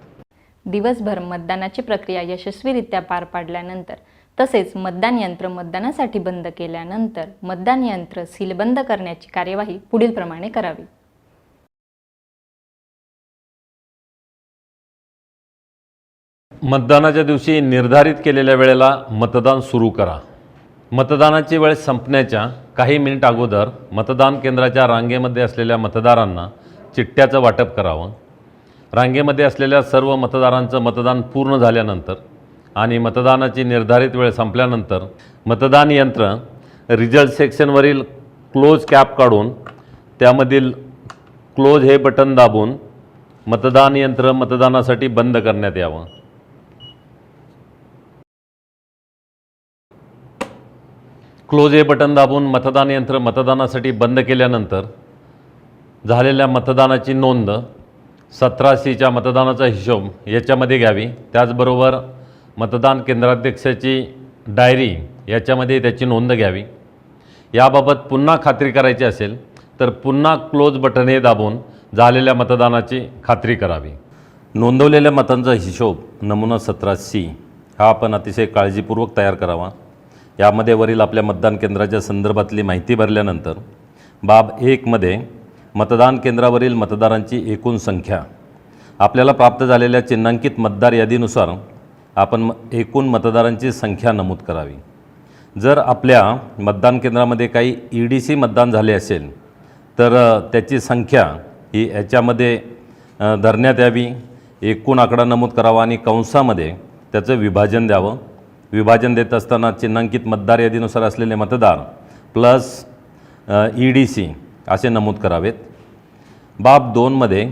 दिवसभर मतदानाची प्रक्रिया यशस्वीरित्या पार पाडल्यानंतर तसेच मतदान यंत्र मतदानासाठी बंद केल्यानंतर मतदान यंत्र सीलबंद करण्याची कार्यवाही पुढील प्रमाणे करावी. मतदानाच्या दिवशी निर्धारित केलेल्या वेळेला मतदान सुरू करा. मतदानाची वेळ संपण्याच्या काही मिनिट अगोदर मतदान केंद्राच्या रांगेमध्ये असलेल्या मतदारांना चिठ्ठ्याचं वाटप करावं. रांगेमध्ये असलेल्या सर्व मतदारांचं मतदान पूर्ण झाल्यानंतर आणि मतदानाची निर्धारित वेळ संपल्यानंतर मतदान यंत्र रिझल्ट सेक्शनवरील क्लोज कॅप काढून त्यामधील क्लोज हे बटन दाबून मतदान यंत्र मतदानासाठी बंद करण्यात यावं. क्लोज हे बटन दाबून मतदान यंत्र मतदानासाठी बंद केल्यानंतर झालेल्या मतदानाची नोंद 17C मतदानाचा हिशोब याच्यामध्ये घ्यावी. त्याचबरोबर मतदान केंद्राध्यक्षाची डायरी याच्यामध्ये त्याची नोंद घ्यावी. याबाबत पुन्हा खात्री करायची असेल तर पुन्हा क्लोज बटन हे दाबून झालेल्या मतदानाची खात्री करावी. नोंदवलेल्या मतांचा हिशोब नमुना 17C हा आपण अतिशय काळजीपूर्वक तयार करावा. यामध्ये वरील आपल्या मतदान केंद्राच्या संदर्भातली माहिती भरल्यानंतर बाब 1 मध्ये मतदान केंद्रावरील मतदारांची एकूण संख्या आपल्याला प्राप्त झालेल्या चिन्हांकित मतदार यादीनुसार आपण एकूण मतदारांची संख्या नमूद करावी. जर आपल्या मतदान केंद्रामध्ये काही EDC मतदान झाले असेल तर त्याची संख्या ही याच्यामध्ये धरण्यात यावी. एकूण आकडा नमूद करावा आणि कंसामध्ये त्याचं विभाजन द्यावं. विभाजन देत असताना चिन्हांकित मतदार यादीनुसार असलेले मतदार प्लस EDC असे नमूद करावेत. बाब 2 मध्ये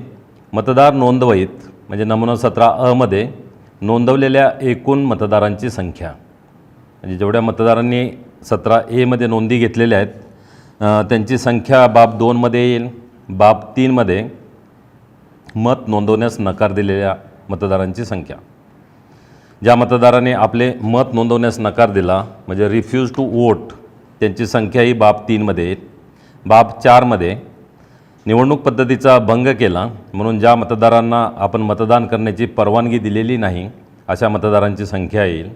मतदार नोंदवहीत म्हणजे नमुना 17(अ) मध्ये नोंदवलेल्या एकूण मतदारांची संख्या म्हणजे जेवढ्या मतदारांनी 17A मध्ये नोंदी घेतलेल्या आहेत त्यांची संख्या बाब 2 मध्ये येईल. बाब 3 मध्ये मत नोंदवण्यास नकार दिलेल्या मतदारांची संख्या. ज्या मतदाराने आपले मत नोंदवण्यास नकार दिला म्हणजे रिफ्यूज टू वोट त्यांची संख्या ही बाब 3 मध्ये येईल. बाब 4 मध्ये निवडणूक पद्धतीचा भंग केला म्हणून ज्या मतदारांना आपण मतदान करण्याची परवानगी दिलेली नाही अशा मतदारांची संख्या येईल.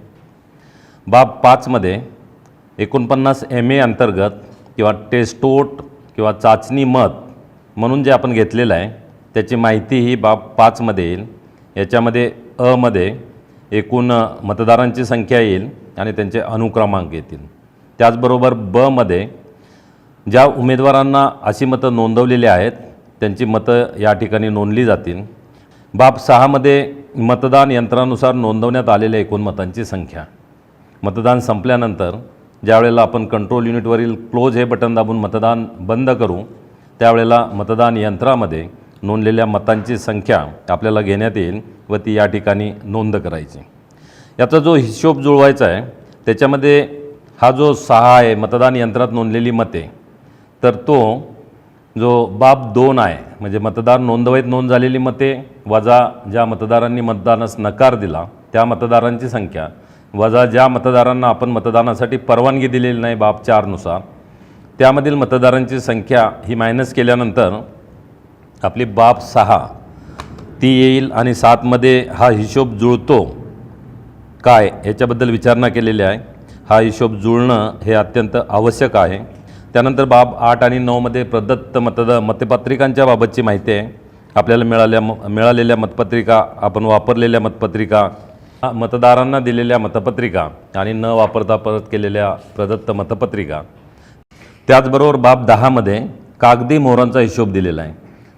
बाब 5मध्ये 49 MA अंतर्गत किंवा टेस्टोट किंवा चाचणी मत म्हणून जे आपण घेतलेलं आहे त्याची माहिती ही बाब 5मध्ये येईल. याच्यामध्ये मध्ये एकूण मतदारांची संख्या येईल आणि त्यांचे अनुक्रमांक येतील. त्याचबरोबर मध्ये ज्या उमेदवारांना अशी मतं नोंदवलेली आहेत त्यांची मतं या ठिकाणी नोंदली जातील. बाब 6मध्ये मतदान यंत्रानुसार नोंदवण्यात आलेल्या एकूण मतांची संख्या. मतदान संपल्यानंतर ज्यावेळेला आपण कंट्रोल युनिटवरील क्लोज हे बटन दाबून मतदान बंद करू त्यावेळेला मतदान यंत्रामध्ये नोंदलेल्या मतांची संख्या आपल्याला घेण्यात येईल व ती या ठिकाणी नोंद करायची. याचा जो हिशोब जुळवायचा आहे त्याच्यामध्ये हा जो 6 आहे मतदान यंत्रात नोंदलेली मते, तर तो जो बाब 2 आहे म्हणजे मतदार नोंदवहीत नोंद झालेली मते वजा ज्या मतदारांनी मतदानास नकार दिला त्या मतदारांची संख्या वजा ज्या मतदारांना आपण मतदानासाठी परवानगी दिलेली नाही बाब 4नुसार त्यामधील मतदारांची संख्या ही मायनस केल्यानंतर आपली बाब 6 ती येईल. आणि 7मध्ये हा हिशोब जुळतो काय याच्याबद्दल विचारणा केलेली आहे. हा हिशोब जुळणं हे अत्यंत आवश्यक आहे. त्यानंतर बाब 8 आणि 9मध्ये प्रदत्त मतपत्रिकांच्या बाबतची माहिती आहे. आपल्याला मिळालेल्या मतपत्रिका, आपण वापरलेल्या मतपत्रिका, मतदारांना दिलेल्या मतपत्रिका आणि न वापरता परत केलेल्या प्रदत्त मतपत्रिका. त्याचबरोबर बाब 10मध्ये कागदी मोहरांचा हिशोब दिलेला आहे.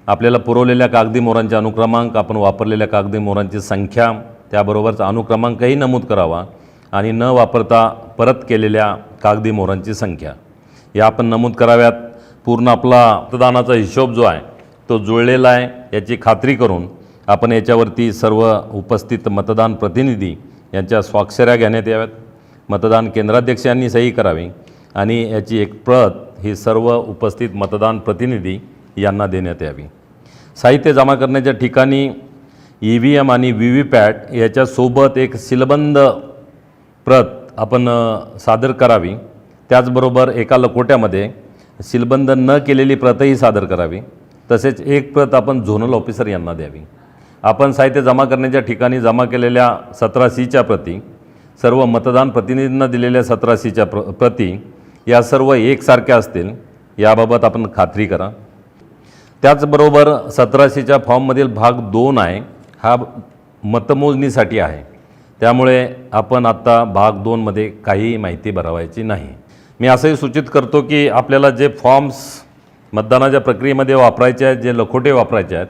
आपल्याला पुरवलेल्या कागदी मोहरांचे अनुक्रमांक, आपण वापरलेल्या कागदी मोहरांची संख्या, त्याबरोबरचा अनुक्रमांकही नमूद करावा आणि न वापरता परत केलेल्या कागदी मोहरांची संख्या या आपण नमूद कराव्यात. पूर्ण आपला मतदानाचा हिशोब जो आहे तो जुळलेला आहे याची खात्री करून आपण याच्यावरती सर्व उपस्थित मतदान प्रतिनिधी यांच्या स्वाक्षऱ्या घेण्यात याव्यात. मतदान केंद्राध्यक्ष यांनी सही करावी आणि याची एक प्रत ही सर्व उपस्थित मतदान प्रतिनिधी यांना देण्यात यावी. साहित्य जमा करण्याच्या ठिकाणी EVM आणि VVPAT याच्यासोबत एक सीलबंद प्रत आपण सादर करावी. त्याचबरोबर एका लकोट्यामध्ये सीलबंद न केलेली प्रतही सादर करावी. तसेच एक प्रत आपण झोनल ऑफिसर यांना द्यावी. आपण साहित्य जमा करण्याच्या ठिकाणी जमा केलेल्या 17C प्रती, सर्व मतदान प्रतिनिधींना दिलेल्या 17C प्रती या सर्व एकसारख्या असतील याबाबत आपण खात्री करा. त्याचबरोबर 17C फॉर्ममधील भाग 2 आहे हा मतमोजणीसाठी आहे. त्यामुळे आपण आत्ता भाग 2मध्ये काहीही माहिती भरवायची नाही. मी असंही सूचित करतो की आपल्याला जे फॉर्म्स मतदानाच्या प्रक्रियेमध्ये वापरायचे आहेत, जे लखोटे वापरायचे आहेत,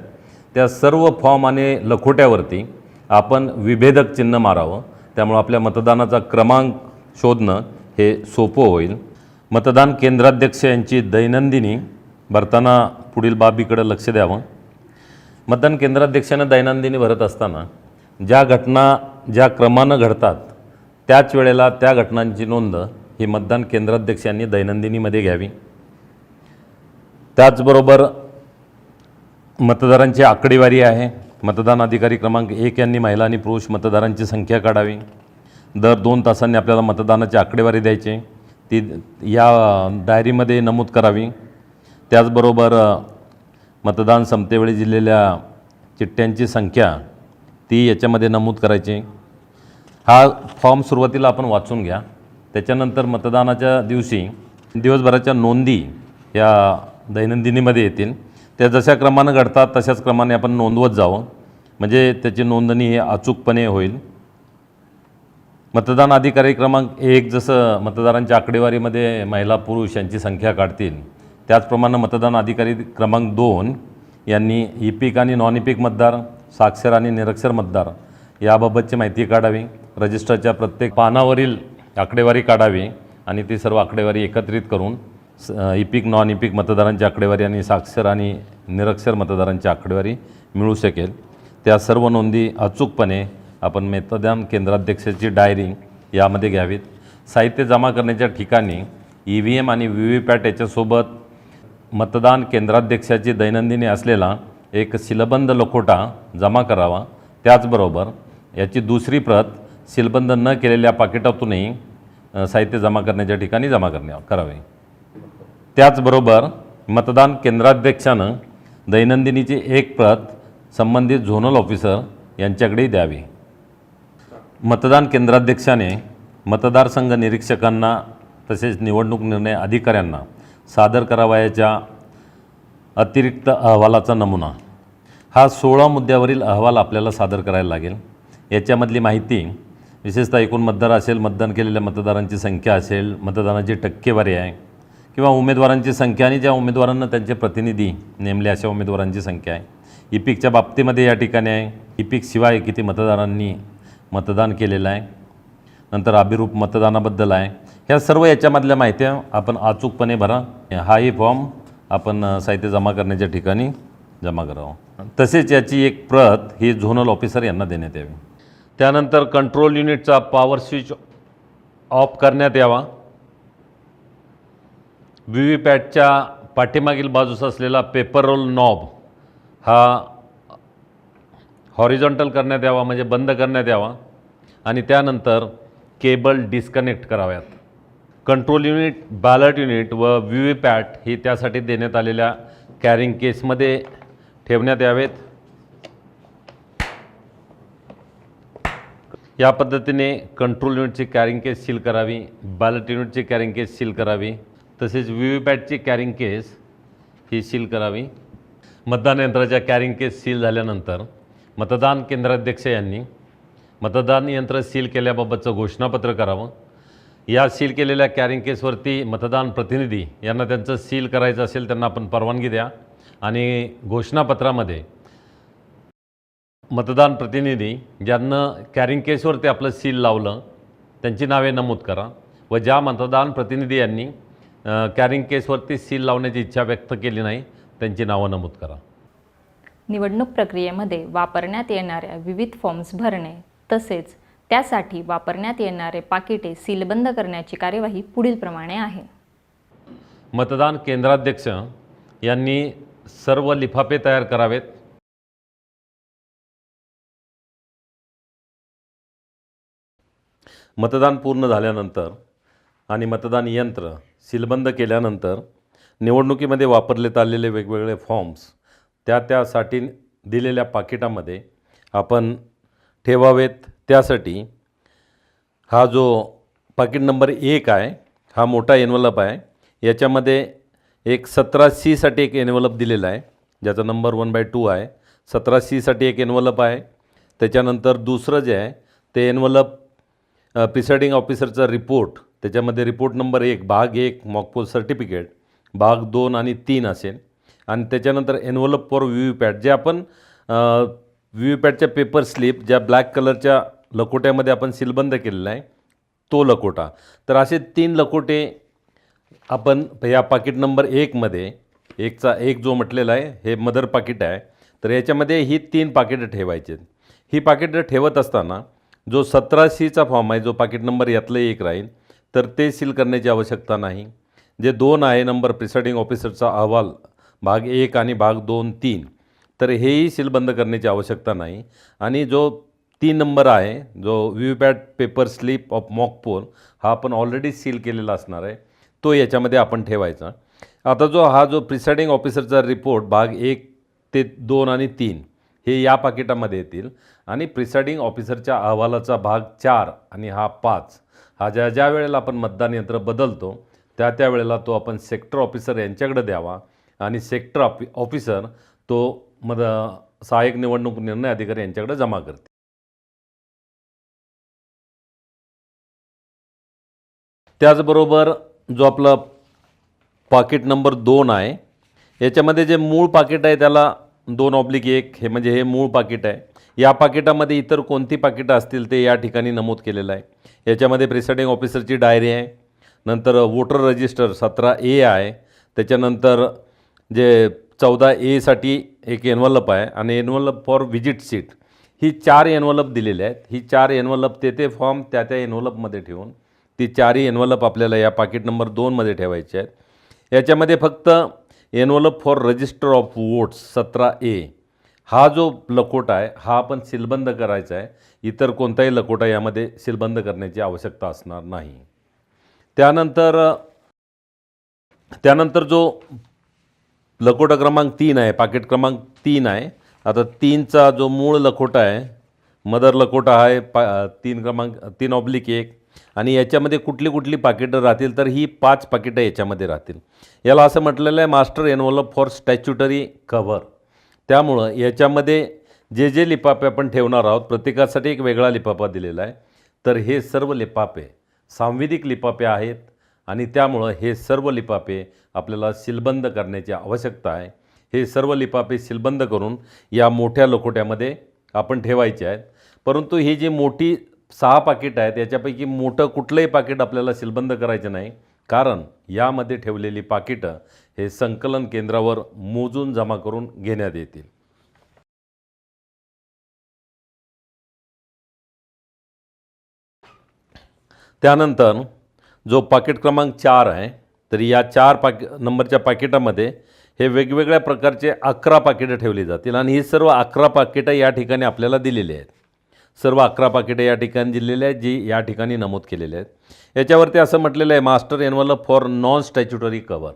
त्या सर्व फॉर्म आणि लखोट्यावरती आपण विभेदक चिन्ह मारावं. त्यामुळे आपल्या मतदानाचा क्रमांक शोधणं हे सोपं होईल. मतदान केंद्राध्यक्ष यांची दैनंदिनी भरताना पुढील बाबीकडे लक्ष द्यावं. मतदान केंद्राध्यक्षानं दैनंदिनी भरत असताना ज्या घटना ज्या क्रमानं घडतात त्याच वेळेला त्या घटनांची नोंद ही मतदान केंद्राध्यक्ष यांनी दैनंदिनीमध्ये घ्यावी. त्याचबरोबर मतदारांची आकडेवारी आहे. मतदान अधिकारी क्रमांक 1 यांनी महिला आणि पुरुष मतदारांची संख्या काढावी. दर 2 तासांनी आपल्याला मतदानाची आकडेवारी द्यायची, ती या डायरीमध्ये नमूद करावी. त्याचबरोबर मतदान संपतेवेळी दिलेल्या चिठ्ठ्यांची संख्या ती याच्यामध्ये नमूद करायची. हा फॉर्म सुरुवातीला आपण वाचून घ्या. त्याच्यानंतर मतदानाच्या दिवशी दिवसभराच्या नोंदी या दैनंदिनीमध्ये येतील. त्या जशा क्रमानं घडतात तशाच क्रमाने आपण नोंदवत जावं म्हणजे त्याची नोंदणी ही अचूकपणे होईल. मतदान अधिकारी क्रमांक 1 जसं मतदारांच्या आकडेवारीमध्ये महिला पुरुष यांची संख्या काढतील त्याचप्रमाणे मतदान अधिकारी क्रमांक 2 यांनी इपिक आणि नॉन इपिक मतदार, साक्षर आणि निरक्षर मतदार याबाबतची माहिती काढावी. रजिस्टरच्या प्रत्येक पानावरील आकडेवारी काढावी आणि ती सर्व आकडेवारी एकत्रित करून इपिक नॉन इपिक मतदारांची आकडेवारी आणि साक्षर आणि निरक्षर मतदारांची आकडेवारी मिळू शकेल. त्या सर्व नोंदी अचूकपणे आपण मतदान केंद्राध्यक्षाची डायरी यामध्ये घ्यावीत. साहित्य जमा करण्याच्या ठिकाणी EVM आणि VVPAT याच्यासोबत मतदान केंद्राध्यक्षाची दैनंदिनी असलेला एक सीलबंद लखोटा जमा करावा. त्याचबरोबर याची दुसरी प्रत सीलबंद न केलेल्या पाकिटातूनही साहित्य जमा करण्याच्या ठिकाणी करावे. त्याचबरोबर मतदान केंद्राध्यक्षानं दैनंदिनीची एक प्रत संबंधित झोनल ऑफिसर यांच्याकडे द्यावी. मतदान केंद्राध्यक्षाने मतदारसंघ निरीक्षकांना तसेच निवडणूक निर्णय अधिकाऱ्यांना सादर करावयाच्या अतिरिक्त अहवालाचा नमुना. हा 16 मुद्द्यावरील अहवाल आपल्याला सादर करायला लागेल. याच्यामधली माहिती विशेषतः एकूण मतदार असेल, मतदान केलेल्या मतदारांची संख्या असेल, मतदानाची टक्केवारी आहे किंवा उमेदवारांची संख्या आणि ज्या उमेदवारांना त्यांचे प्रतिनिधी नेमले अशा उमेदवारांची संख्या आहे. इपिकच्या बाबतीमध्ये या ठिकाणी आहे इपिक शिवाय किती मतदारांनी मतदान केलेलं आहे. नंतर अभिरूप मतदानाबद्दल आहे. ह्या सर्व याच्यामधल्या माहित्या आपण अचूकपणे भरा. हाही फॉर्म आपण साहित्य जमा करण्याच्या ठिकाणी जमा करावं. तसेच याची एक प्रत ही झोनल ऑफिसर यांना देण्यात यावी. त्यानंतर कंट्रोल युनिटचा पॉवर स्विच ऑफ करण्यात यावा. व्ही व्ही पॅटच्या पाठीमागील बाजूस असलेला पेपर रोल नॉब हा हॉरिझॉन्टल करण्यात यावा, म्हणजे बंद करण्यात यावा. आणि त्यानंतर केबल डिस्कनेक्ट कराव्यात. कंट्रोल युनिट, बॅलट युनिट व व्ही व्ही पॅट ही त्यासाठी देण्यात आलेल्या कॅरिंग केसमध्ये ठेवण्यात यावेत. या पद्धतीने कंट्रोल युनिटची कॅरिंग केस सील करावी, बॅलट युनिटची कॅरिंग केस सील करावी, तसेच व्ही व्ही पॅटची कॅरिंग केस ही सील करावी. मतदान यंत्राच्या कॅरिंग केस सील झाल्यानंतर मतदान केंद्राध्यक्ष यांनी मतदान यंत्र सील केल्याबाबतचं घोषणापत्र करावं. या सील केलेल्या कॅरिंग केसवरती मतदान प्रतिनिधी यांना त्यांचं सील करायचं असेल त्यांना आपण परवानगी द्या. आणि घोषणापत्रामध्ये मतदान प्रतिनिधी ज्यांना कॅरिंग केसवरती आपलं सील लावलं त्यांची नावे नमूद करा व ज्या मतदान प्रतिनिधी यांनी कॅरिंग केसवरती सील लावण्याची इच्छा व्यक्त केली नाही त्यांची नावं नमूद करा. निवडणूक प्रक्रियेमध्ये वापरण्यात येणाऱ्या विविध फॉर्म्स भरणे तसेच त्यासाठी वापरण्यात येणारे पाकिटे सीलबंद करण्याची कार्यवाही पुढीलप्रमाणे आहे. मतदान केंद्राध्यक्ष यांनी सर्व लिफाफे तयार करावेत. मतदान पूर्ण झाल्यानंतर आणि मतदान यंत्र सीलबंद केल्यानंतर निवडणुकीमध्ये वापरण्यात आलेले वेगवेगळे फॉर्म्स त्यासाठी दिलेल्या पाकिटामध्ये आपण ठेवावेत. त्यासाठी हा जो पाकिट नंबर 1 आहे हा मोठा एन्व्हलप आहे. याच्यामध्ये एक 17C एक एन्व्हलप दिलेला आहे ज्याचा नंबर 1/2 आहे. 17C एक एन्व्हलप आहे. त्याच्यानंतर दुसरं जे आहे ते एन्व्हलप प्रिसाइडिंग ऑफिसरचा रिपोर्ट, त्याच्यामध्ये रिपोर्ट नंबर 1 भाग 1 मॉकपोल सर्टिफिकेट भाग 2 आणि 3 असेल. आणि त्याच्यानंतर एन्व्हलप फॉर व्ही व्ही पॅट जे आपण व्ही व्ही पॅटच्या पेपर स्लिप ज्या ब्लॅक कलरच्या लकोट्यामध्ये आपण सीलबंद केलेला आहे तो लकोटा. तर असे 3 लकोटे आपण या पाकिट नंबर 1मध्ये 1चा 1 जो म्हटलेला आहे हे मदर पाकिट आहे. तर याच्यामध्ये ही 3 पाकिटं ठेवायची आहेत. ही पाकिटं ठेवत असताना जो 17C फॉर्म आहे जो पाकिट नंबर यातलं 1 राहील तर ते सील करण्याची आवश्यकता नाही. जे 2 आहे नंबर प्रिसाइडिंग ऑफिसरचा अहवाल भाग 1 आणि भाग 2, 3 तर हेही सीलबंद करण्याची आवश्यकता नाही. आणि जो 3 नंबर आहे जो V V PAT paper slip of mock poll हा आपण ऑलरेडी सील केलेला असणार आहे तो याच्यामध्ये आपण ठेवायचा. आता हा जो प्रिसाइडिंग ऑफिसरचा रिपोर्ट भाग 1 ते 2 आणि 3 हे या पाकिटामध्ये येतील. आणि प्रिसाइडिंग ऑफिसरच्या अहवालाचा भाग 4 आणि हा 5 हा ज्या वेळेला आपण मतदान यंत्र बदलतो त्या वेळेला तो आपण सेक्टर ऑफिसर यांच्याकडे द्यावा. आणि सेक्टर ऑफिसर तो सहाय्यक निवडणूक निर्णय अधिकारी यांच्याकडे जमा करते. त्याचबरोबर जो आपला पाकिट नंबर 2 आहे याच्यामध्ये जे मूळ पाकिट आहे त्याला 2/1 हे म्हणजे हे मूळ पाकिट आहे. या पाकिटामध्ये इतर कोणती पाकिटं असतील ते या ठिकाणी नमूद केलेलं आहे. याच्यामध्ये प्रिसाइडिंग ऑफिसरची डायरी आहे, नंतर वोटर रजिस्टर 17A आहे, त्याच्यानंतर जे 14A एक एन्व्हलप आहे आणि envelope for visit seat he 4 envelope दिलेले आहेत. ही 4 एन्व्हलप ते फॉर्म त्या एन्व्हलपमध्ये ठेवून ती 4ही एन्व्हलप आपल्याला या पाकिट नंबर 2मध्ये ठेवायचे आहेत. याच्यामध्ये फक्त envelope for register of votes 17A हा जो लकोटा आहे हा आपण सीलबंद करायचा आहे. इतर कोणताही लकोटा यामध्ये सीलबंद करण्याची आवश्यकता असणार नाही. त्यानंतर जो लखोटा क्रमांक 3 आहे, पाकिट क्रमांक 3 आहे. आता 3चा जो मूळ लखोटा आहे, मदर लखोटा आहे 3/1 आणि याच्यामध्ये कुठली कुठली पाकिटं राहतील, तर ही 5 पाकिटं याच्यामध्ये राहतील. याला असं म्हटलेलं आहे master envelope for statutory cover. त्यामुळं याच्यामध्ये जे जे लिफाफे आपण ठेवणार आहोत, प्रत्येकासाठी एक वेगळा लिफाफा दिलेला आहे. तर हे सर्व लिफाफे सांविधिक लिफाफे आहेत आणि त्यामुळं हे सर्व लिफाफे आपल्याला सीलबंद करण्याची आवश्यकता आहे. हे सर्व लिफाफे सीलबंद करून या मोठ्या लखोट्यामध्ये आपण ठेवायचे आहेत. परंतु ही जी मोठी 6 पाकिट आहेत, याच्यापैकी मोठं कुठलंही पाकिट आपल्याला सीलबंद करायचं नाही, कारण यामध्ये ठेवलेली पाकिटं हे संकलन केंद्रावर मोजून जमा करून घेण्यात येतील. त्यानंतर जो पाकिट क्रमांक 4 आहे, तर या 4 नंबरच्या पाकिटामध्ये हे वेगवेगळ्या प्रकारचे 11 पाकिटं ठेवली जातील आणि ही सर्व 11 पाकिटं या ठिकाणी आपल्याला दिलेली आहेत. सर्व 11 पाकिटं या ठिकाणी दिलेली आहेत, जी या ठिकाणी नमूद केलेली आहेत. याच्यावरती असं म्हटलेलं आहे master envelope for non statutory cover,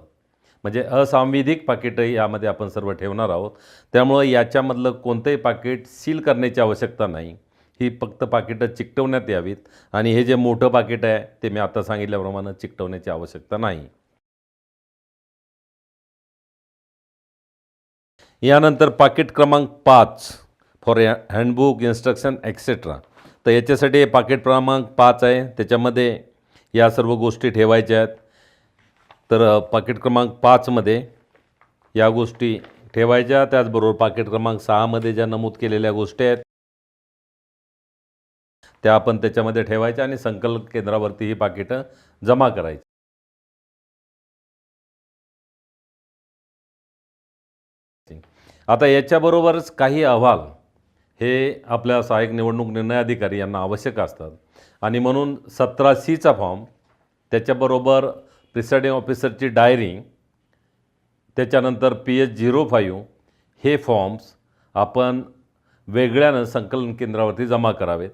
म्हणजे असांविधिक पाकिटं यामध्ये आपण सर्व ठेवणार आहोत. त्यामुळं याच्यामधलं कोणतंही पाकिट सील करण्याची आवश्यकता नाही. ही फक्त पाकिटं चिकटवण्यात यावीत आणि हे जे मोठं पाकिट आहे ते मी आता सांगितल्याप्रमाणे चिकटवण्याची आवश्यकता नाही. यानंतर पाकिट क्रमांक 5 फॉर हँडबुक इन्स्ट्रक्शन एक्सेट्रा. तर याच्यासाठी हे पाकिट क्रमांक 5 आहे, त्याच्यामध्ये या सर्व गोष्टी ठेवायच्या आहेत. तर पाकिट क्रमांक 5मध्ये या गोष्टी ठेवायच्या. त्याचबरोबर पाकिट क्रमांक 6मध्ये ज्या नमूद केलेल्या गोष्टी आहेत त्या आपण त्याच्यामध्ये ठेवायच्या आणि संकलन केंद्रावरती ही पाकिटं जमा करायची. आता याच्याबरोबरच काही अहवाल हे आपल्या सहाय्यक निवडणूक निर्णय अधिकारी यांना आवश्यक असतात आणि म्हणून 17C फॉर्म, त्याच्याबरोबर प्रिसाइडिंग ऑफिसरची डायरी, त्याच्यानंतर PS05 हे फॉर्म्स आपण वेगळ्यानं संकलन केंद्रावरती जमा करावेत.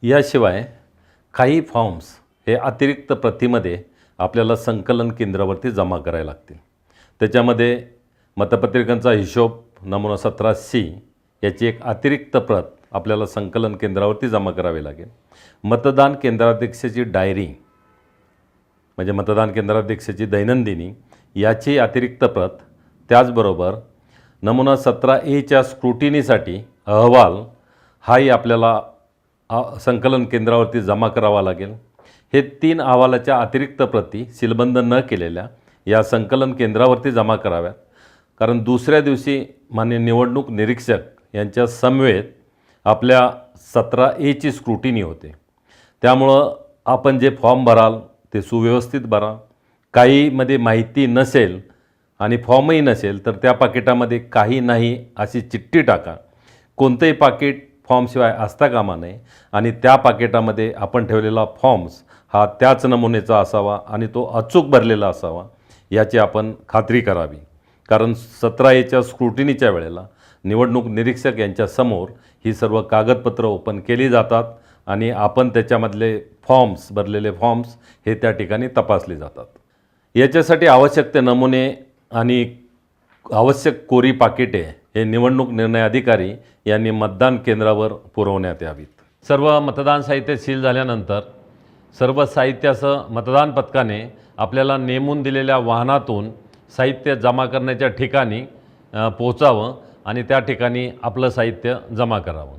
याशिवाय काही फॉर्म्स हे अतिरिक्त प्रतीमध्ये आपल्याला संकलन केंद्रावरती जमा करायला लागतील. त्याच्यामध्ये मतपत्रिकांचा हिशोब नमुना 17C याची एक अतिरिक्त प्रत आपल्याला संकलन केंद्रावरती जमा करावी लागेल. मतदान केंद्राध्यक्षाची डायरी म्हणजे मतदान केंद्राध्यक्षाची दैनंदिनी याची अतिरिक्त प्रत, त्याचबरोबर नमुना 17A स्क्रुटिनीसाठी अहवाल हाही आपल्याला संकलन केंद्रावरती जमा करावा लागेल. हे 3 अहवालाच्या अतिरिक्त प्रती सीलबंद न केलेल्या या संकलन केंद्रावरती जमा कराव्यात, कारण दुसऱ्या दिवशी माननीय निवडणूक निरीक्षक यांच्या समवेत आपल्या 17A स्क्रुटिनी होते. त्यामुळं आपण जे फॉर्म भराल ते सुव्यवस्थित भरा. काहीमध्ये माहिती नसेल आणि फॉर्मही नसेल तर त्या पाकिटामध्ये काही नाही अशी चिठ्ठी टाका. कोणतंही पाकिट फॉर्मशिवाय असता कामा नये आणि त्या पाकिटामध्ये आपण ठेवलेला फॉर्म्स हा त्याच नमुनेचा असावा आणि तो अचूक भरलेला असावा याची आपण खात्री करावी. कारण 17A स्क्रुटिनीच्या वेळेला निवडणूक निरीक्षक यांच्यासमोर ही सर्व कागदपत्रं ओपन केली जातात आणि आपण त्याच्यामधले फॉर्म्स, भरलेले फॉर्म्स हे त्या ठिकाणी तपासले जातात. याच्यासाठी आवश्यक ते नमुने आणि आवश्यक कोरी पाकिटे हे निवडणूक निर्णय अधिकारी यांनी मतदान केंद्रावर पुरवण्यात यावीत. सर्व मतदान साहित्य सील झाल्यानंतर सर्व साहित्यासह मतदान पथकाने आपल्याला नेमून दिलेल्या वाहनातून साहित्य जमा करण्याच्या ठिकाणी पोहोचावं आणि त्या ठिकाणी आपलं साहित्य जमा करावं.